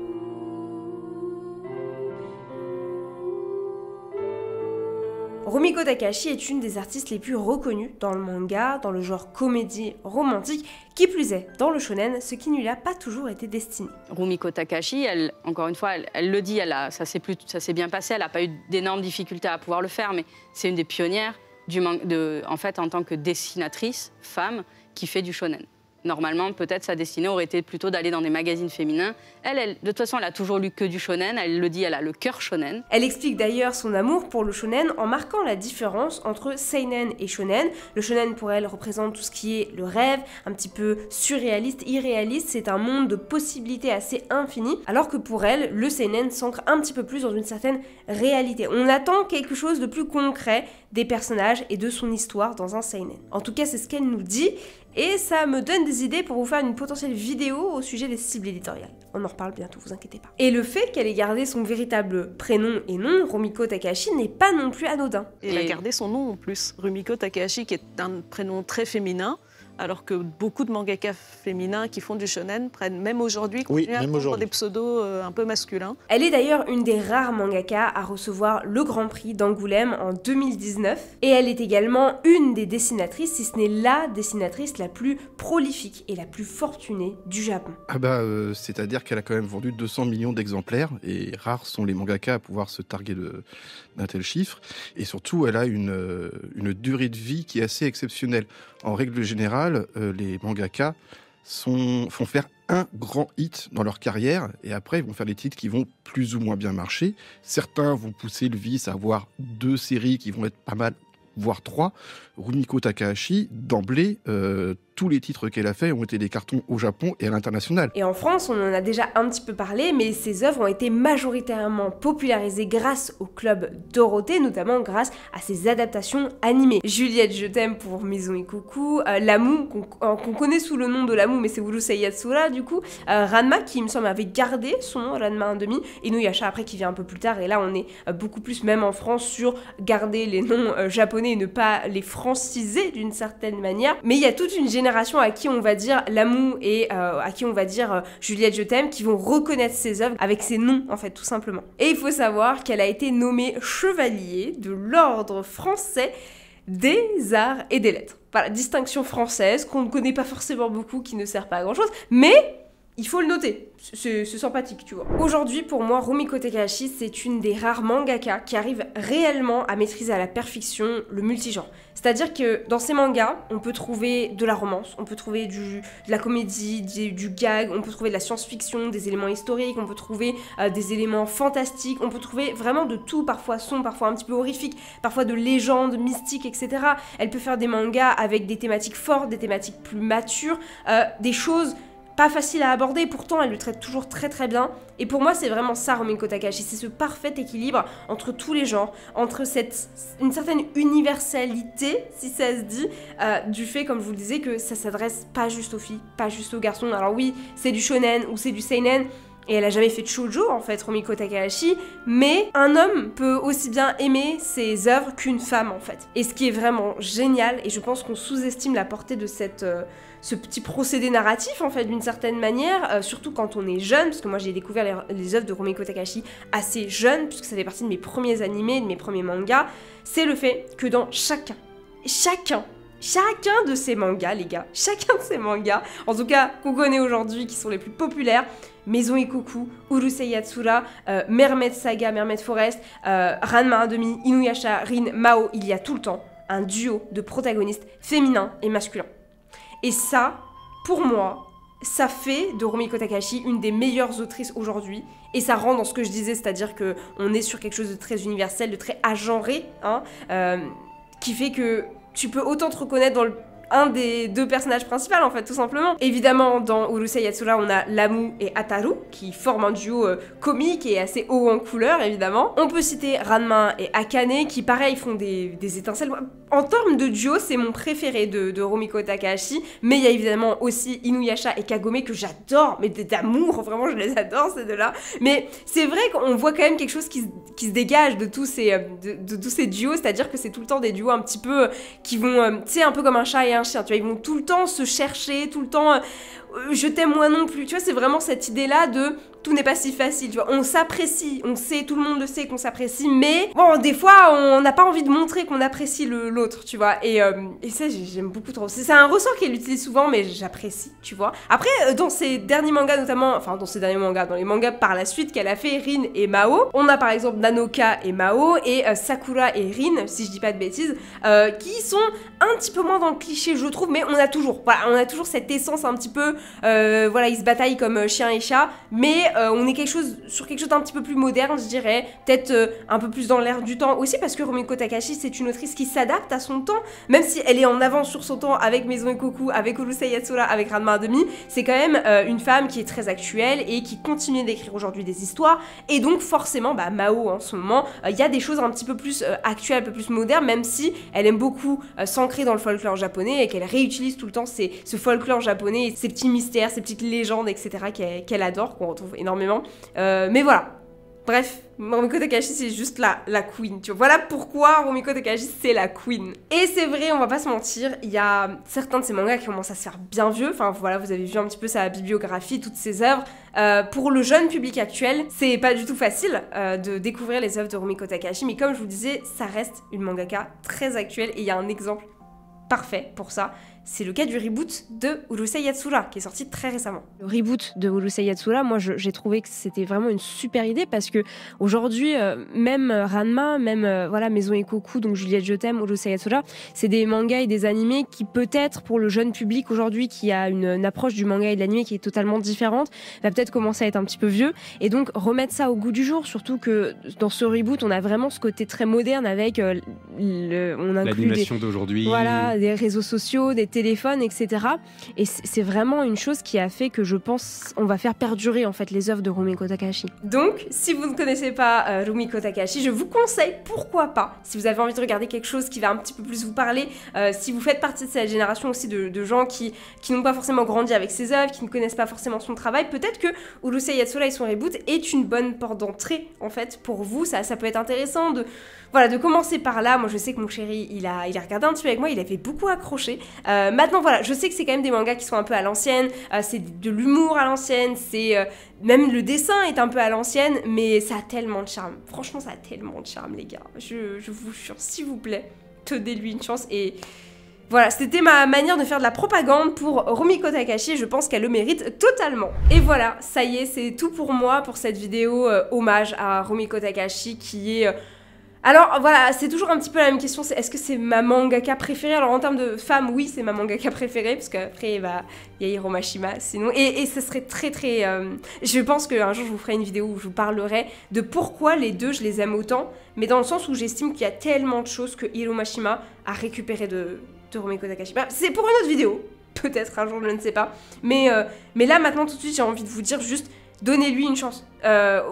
Rumiko Takahashi est une des artistes les plus reconnues dans le manga, dans le genre comédie romantique, qui plus est dans le shonen, ce qui ne lui a pas toujours été destiné. Rumiko Takahashi, encore une fois, elle le dit, ça s'est bien passé, elle n'a pas eu d'énormes difficultés à pouvoir le faire, mais c'est une des pionnières en fait, en tant que dessinatrice, femme, qui fait du shonen. Normalement, peut-être sa destinée aurait été plutôt d'aller dans des magazines féminins. Elle, de toute façon, elle a toujours lu que du shonen. Elle le dit, elle a le cœur shonen. Elle explique d'ailleurs son amour pour le shonen en marquant la différence entre seinen et shonen. Le shonen, pour elle, représente tout ce qui est le rêve, un petit peu surréaliste, irréaliste. C'est un monde de possibilités assez infini. Alors que pour elle, le seinen s'ancre un petit peu plus dans une certaine réalité. On attend quelque chose de plus concret des personnages et de son histoire dans un seinen. En tout cas, c'est ce qu'elle nous dit. Et ça me donne des idées pour vous faire une potentielle vidéo au sujet des cibles éditoriales. On en reparle bientôt, vous inquiétez pas. Et le fait qu'elle ait gardé son véritable prénom et nom, Rumiko Takahashi, n'est pas non plus anodin. Et elle a gardé son nom en plus. Rumiko Takahashi, qui est un prénom très féminin, alors que beaucoup de mangaka féminins qui font du shonen prennent, même aujourd'hui, continuent à prendre des pseudos un peu masculins. Elle est d'ailleurs une des rares mangaka à recevoir le Grand Prix d'Angoulême en 2019. Et elle est également une des dessinatrices, si ce n'est la dessinatrice la plus prolifique et la plus fortunée du Japon. C'est-à-dire qu'elle a quand même vendu 200 millions d'exemplaires, et rares sont les mangaka à pouvoir se targuer d'un tel chiffre. Et surtout, elle a une durée de vie qui est assez exceptionnelle. En règle générale, les mangaka font faire un grand hit dans leur carrière, et après ils vont faire des titres qui vont plus ou moins bien marcher. Certains vont pousser le vice à avoir 2 séries qui vont être pas mal, voire 3. Rumiko Takahashi, d'emblée, tous les titres qu'elle a fait ont été des cartons au Japon et à l'international. Et en France, on en a déjà un petit peu parlé, mais ses œuvres ont été majoritairement popularisées grâce au club Dorothée, notamment grâce à ses adaptations animées. Juliette, je t'aime pour Maison Ikoku, Lamu, qu'on connaît sous le nom de Lamu, mais c'est Urusei Yatsura du coup, Ranma, qui il me semble avait gardé son nom, Ranma 1/2, Inuyasha après qui vient un peu plus tard, et là on est beaucoup plus, même en France, sur garder les noms japonais et ne pas les franciser d'une certaine manière. Mais il y a toute une génération à qui on va dire Lamu et à qui on va dire Juliette je t'aime, qui vont reconnaître ses œuvres avec ses noms en fait, tout simplement. Et il faut savoir qu'elle a été nommée chevalier de l'ordre français des arts et des lettres. Voilà, distinction française qu'on ne connaît pas forcément beaucoup, qui ne sert pas à grand chose, mais il faut le noter, c'est sympathique, tu vois. Aujourd'hui, pour moi, Rumiko Takahashi, c'est une des rares mangaka qui arrive réellement à maîtriser à la perfection le multigenre. C'est-à-dire que dans ses mangas, on peut trouver de la romance, on peut trouver de la comédie, du gag, on peut trouver de la science-fiction, des éléments historiques, on peut trouver des éléments fantastiques, on peut trouver vraiment de tout, parfois sombre, parfois un petit peu horrifique, parfois de légendes, mystiques, etc. Elle peut faire des mangas avec des thématiques fortes, des thématiques plus matures, des choses pas facile à aborder, pourtant elle le traite toujours très très bien. Et pour moi c'est vraiment ça Rumiko Takahashi, c'est ce parfait équilibre entre tous les genres, entre une certaine universalité, si ça se dit, du fait, comme je vous le disais, que ça s'adresse pas juste aux filles, pas juste aux garçons. Alors oui, c'est du shonen ou c'est du seinen, et elle a jamais fait de shoujo en fait, Rumiko Takahashi, mais un homme peut aussi bien aimer ses œuvres qu'une femme en fait. Et ce qui est vraiment génial, et je pense qu'on sous-estime la portée de ce petit procédé narratif en fait d'une certaine manière, surtout quand on est jeune, parce que moi j'ai découvert les œuvres de Rumiko Takahashi assez jeune, puisque ça fait partie de mes premiers animés, de mes premiers mangas, c'est le fait que dans chacun de ces mangas, les gars, chacun de ces mangas, en tout cas qu'on connaît aujourd'hui, qui sont les plus populaires, Maison Ikoku, Urusei Yatsura, Mermaid Saga, Mermaid Forest, Ranma 1/2, Inuyasha, Rin, Mao, il y a tout le temps un duo de protagonistes féminins et masculins. Et ça, pour moi, ça fait de Rumiko Takahashi une des meilleures autrices aujourd'hui, et ça rend dans ce que je disais, c'est-à-dire qu'on est sur quelque chose de très universel, de très agenré, hein, qui fait que tu peux autant te reconnaître dans un des 2 personnages principaux en fait, tout simplement. Évidemment, dans Urusei Yatsura, on a Lamu et Ataru qui forment un duo comique et assez haut en couleur, évidemment. On peut citer Ranma et Akane qui, pareil, font des étincelles. En termes de duo, c'est mon préféré de Rumiko Takahashi, mais il y a évidemment aussi Inuyasha et Kagome que j'adore, mais d'amour, vraiment je les adore ces deux-là. Mais c'est vrai qu'on voit quand même quelque chose qui se dégage de tous ces duos, c'est-à-dire que c'est tout le temps des duos un petit peu qui vont, tu sais, un peu comme un chat et un chien, tu vois, ils vont tout le temps se chercher, tout le temps je t'aime moi non plus. Tu vois, c'est vraiment cette idée-là de tout n'est pas si facile, tu vois. On s'apprécie, on sait, tout le monde le sait qu'on s'apprécie, mais bon, des fois, on n'a pas envie de montrer qu'on apprécie l'autre, tu vois. Et ça, j'aime beaucoup trop. C'est un ressort qu'elle utilise souvent, mais j'apprécie, tu vois. Après, dans ses derniers mangas notamment, enfin, dans les mangas par la suite qu'elle a fait, Rin et Mao, on a par exemple Nanoka et Mao, et Sakura et Rin, si je dis pas de bêtises, qui sont un petit peu moins dans le cliché, je trouve, mais on a toujours cette essence un petit peu, voilà, ils se bataillent comme chien et chat, mais on est sur quelque chose d'un petit peu plus moderne, je dirais, peut-être un peu plus dans l'air du temps aussi, parce que Rumiko Takahashi, c'est une autrice qui s'adapte à son temps, même si elle est en avance sur son temps avec Maison Ikoku, avec Urusei Yatsura, avec Ranma 1/2, c'est quand même une femme qui est très actuelle et qui continue d'écrire aujourd'hui des histoires, et donc forcément, Mao en ce moment, il y a des choses un petit peu plus actuelles, un peu plus modernes, même si elle aime beaucoup s'ancrer dans le folklore japonais et qu'elle réutilise tout le temps ce folklore japonais, ces petits mystères, ces petites légendes, etc. qu'elle adore, qu'on retrouve énormément. Mais voilà. Bref, Rumiko Takahashi, c'est juste la queen, tu vois. Voilà pourquoi Rumiko Takahashi, c'est la queen. Et c'est vrai, on va pas se mentir, il y a certains de ces mangas qui commencent à se faire bien vieux. Enfin, voilà, vous avez vu un petit peu sa bibliographie, toutes ses œuvres. Pour le jeune public actuel, c'est pas du tout facile de découvrir les œuvres de Rumiko Takahashi, mais comme je vous disais, ça reste une mangaka très actuelle, et il y a un exemple parfait pour ça. C'est le cas du reboot de Urusei Yatsura, qui est sorti très récemment. Le reboot de Urusei Yatsura, moi j'ai trouvé que c'était vraiment une super idée, parce que aujourd'hui, même Ranma, même voilà, Maison Ikoku, donc Juliette Je t'aime, Urusei Yatsura, c'est des mangas et des animés qui peut-être pour le jeune public aujourd'hui, qui a une approche du manga et de l'animé qui est totalement différente, va peut-être commencer à être un petit peu vieux, et donc remettre ça au goût du jour, surtout que dans ce reboot, on a vraiment ce côté très moderne avec on inclut l'animation d'aujourd'hui, voilà, des réseaux sociaux, des téléphone, etc. Et c'est vraiment une chose qui a fait que je pense on va faire perdurer en fait les œuvres de Rumiko Takahashi. Donc, si vous ne connaissez pas Rumiko Takahashi, je vous conseille, pourquoi pas, si vous avez envie de regarder quelque chose qui va un petit peu plus vous parler, si vous faites partie de cette génération aussi de gens qui n'ont pas forcément grandi avec ses œuvres, qui ne connaissent pas forcément son travail, peut-être que Urusei Yatsura et son reboot est une bonne porte d'entrée en fait pour vous. Ça peut être intéressant de commencer par là. Moi, je sais que mon chéri, il a regardé un petit peu avec moi, il avait beaucoup accroché. Maintenant, voilà, je sais que c'est quand même des mangas qui sont un peu à l'ancienne, c'est de l'humour à l'ancienne, même le dessin est un peu à l'ancienne, mais ça a tellement de charme. Franchement, ça a tellement de charme, les gars. Je vous jure, s'il vous plaît, donnez-lui une chance. Et voilà, c'était ma manière de faire de la propagande pour Rumiko Takahashi, je pense qu'elle le mérite totalement. Et voilà, ça y est, c'est tout pour moi, pour cette vidéo hommage à Rumiko Takahashi, qui est... Alors voilà, c'est toujours un petit peu la même question, c'est est-ce que c'est ma mangaka préférée? Alors en termes de femme, oui, c'est ma mangaka préférée, parce qu'après, il y a Hiro Mashima, sinon, et ce serait très très... Je pense qu'un jour, je vous ferai une vidéo où je vous parlerai de pourquoi les deux, je les aime autant, mais dans le sens où j'estime qu'il y a tellement de choses que Hiro Mashima a récupéré de Rumiko Takahashi. C'est pour une autre vidéo, peut-être un jour, je ne sais pas, mais là, maintenant, tout de suite, j'ai envie de vous dire juste... Donnez-lui une chance.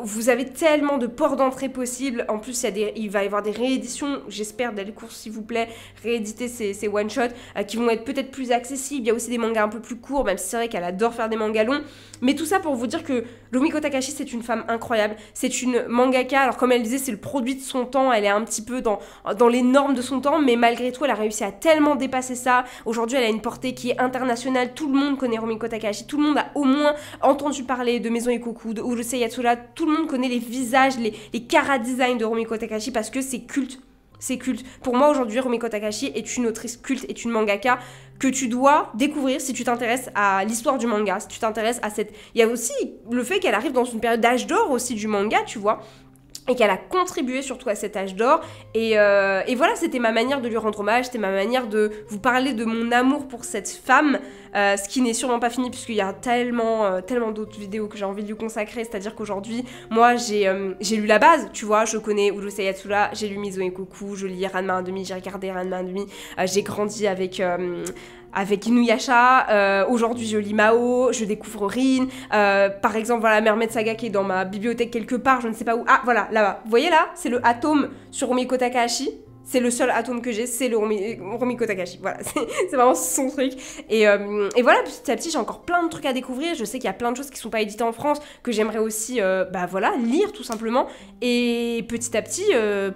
Vous avez tellement de ports d'entrée possibles. En plus, il va y avoir des rééditions, j'espère, Delcourt, s'il vous plaît, rééditer ces one-shots qui vont être peut-être plus accessibles. Il y a aussi des mangas un peu plus courts, même si c'est vrai qu'elle adore faire des mangas longs. Mais tout ça pour vous dire que Rumiko Takahashi, c'est une femme incroyable. C'est une mangaka. Alors, comme elle disait, c'est le produit de son temps. Elle est un petit peu dans les normes de son temps. Mais malgré tout, elle a réussi à tellement dépasser ça. Aujourd'hui, elle a une portée qui est internationale. Tout le monde connaît Rumiko Takahashi. Tout le monde a au moins entendu parler de Maison Ikoku, de Urusei Yatsura. Tout le monde connaît les visages, les chara-design de Rumiko Takahashi parce que c'est culte. C'est culte. Pour moi, aujourd'hui, Rumiko Takahashi est une autrice culte, est une mangaka que tu dois découvrir si tu t'intéresses à l'histoire du manga, si tu t'intéresses à cette... Il y a aussi le fait qu'elle arrive dans une période d'âge d'or aussi du manga, tu vois, et qu'elle a contribué surtout à cet âge d'or. Et voilà, c'était ma manière de lui rendre hommage, c'était ma manière de vous parler de mon amour pour cette femme, ce qui n'est sûrement pas fini puisqu'il y a tellement d'autres vidéos que j'ai envie de lui consacrer. C'est-à-dire qu'aujourd'hui, moi, j'ai lu la base, tu vois, je connais Urusei Yatsura, j'ai lu Maison Ikoku, je lis Ranma 1/2, j'ai regardé Ranma 1/2, j'ai grandi avec Inuyasha, aujourd'hui je lis Mao, je découvre Rin, par exemple voilà Mermaid Saga qui est dans ma bibliothèque quelque part, je ne sais pas où, ah voilà là-bas, vous voyez là, c'est le atome sur Rumiko Takahashi, C'est le seul atome que j'ai, c'est le Rumiko Takahashi. Voilà, c'est vraiment son truc. Et voilà, petit à petit, j'ai encore plein de trucs à découvrir. Je sais qu'il y a plein de choses qui sont pas éditées en France, que j'aimerais aussi voilà, lire tout simplement. Et petit à petit,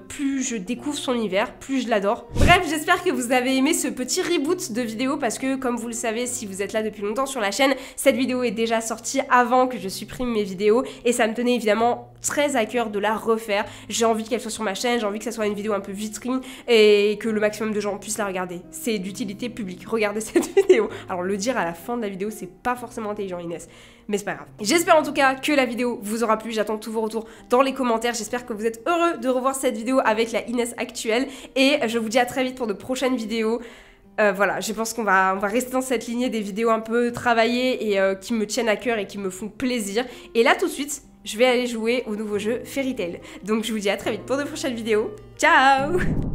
plus je découvre son univers, plus je l'adore. Bref, j'espère que vous avez aimé ce petit reboot de vidéo parce que, comme vous le savez, si vous êtes là depuis longtemps sur la chaîne, cette vidéo est déjà sortie avant que je supprime mes vidéos. Et ça me tenait évidemment très à cœur de la refaire. J'ai envie qu'elle soit sur ma chaîne, j'ai envie que ça soit une vidéo un peu vitrine et que le maximum de gens puissent la regarder. C'est d'utilité publique, regardez cette vidéo. Alors le dire à la fin de la vidéo, c'est pas forcément intelligent, Inès, mais c'est pas grave. J'espère en tout cas que la vidéo vous aura plu, j'attends tous vos retours dans les commentaires. J'espère que vous êtes heureux de revoir cette vidéo avec la Inès actuelle et je vous dis à très vite pour de prochaines vidéos. Voilà, je pense qu'on va rester dans cette lignée des vidéos un peu travaillées et qui me tiennent à cœur et qui me font plaisir. Et là tout de suite, je vais aller jouer au nouveau jeu Fairy Tail. Donc je vous dis à très vite pour de prochaines vidéos. Ciao!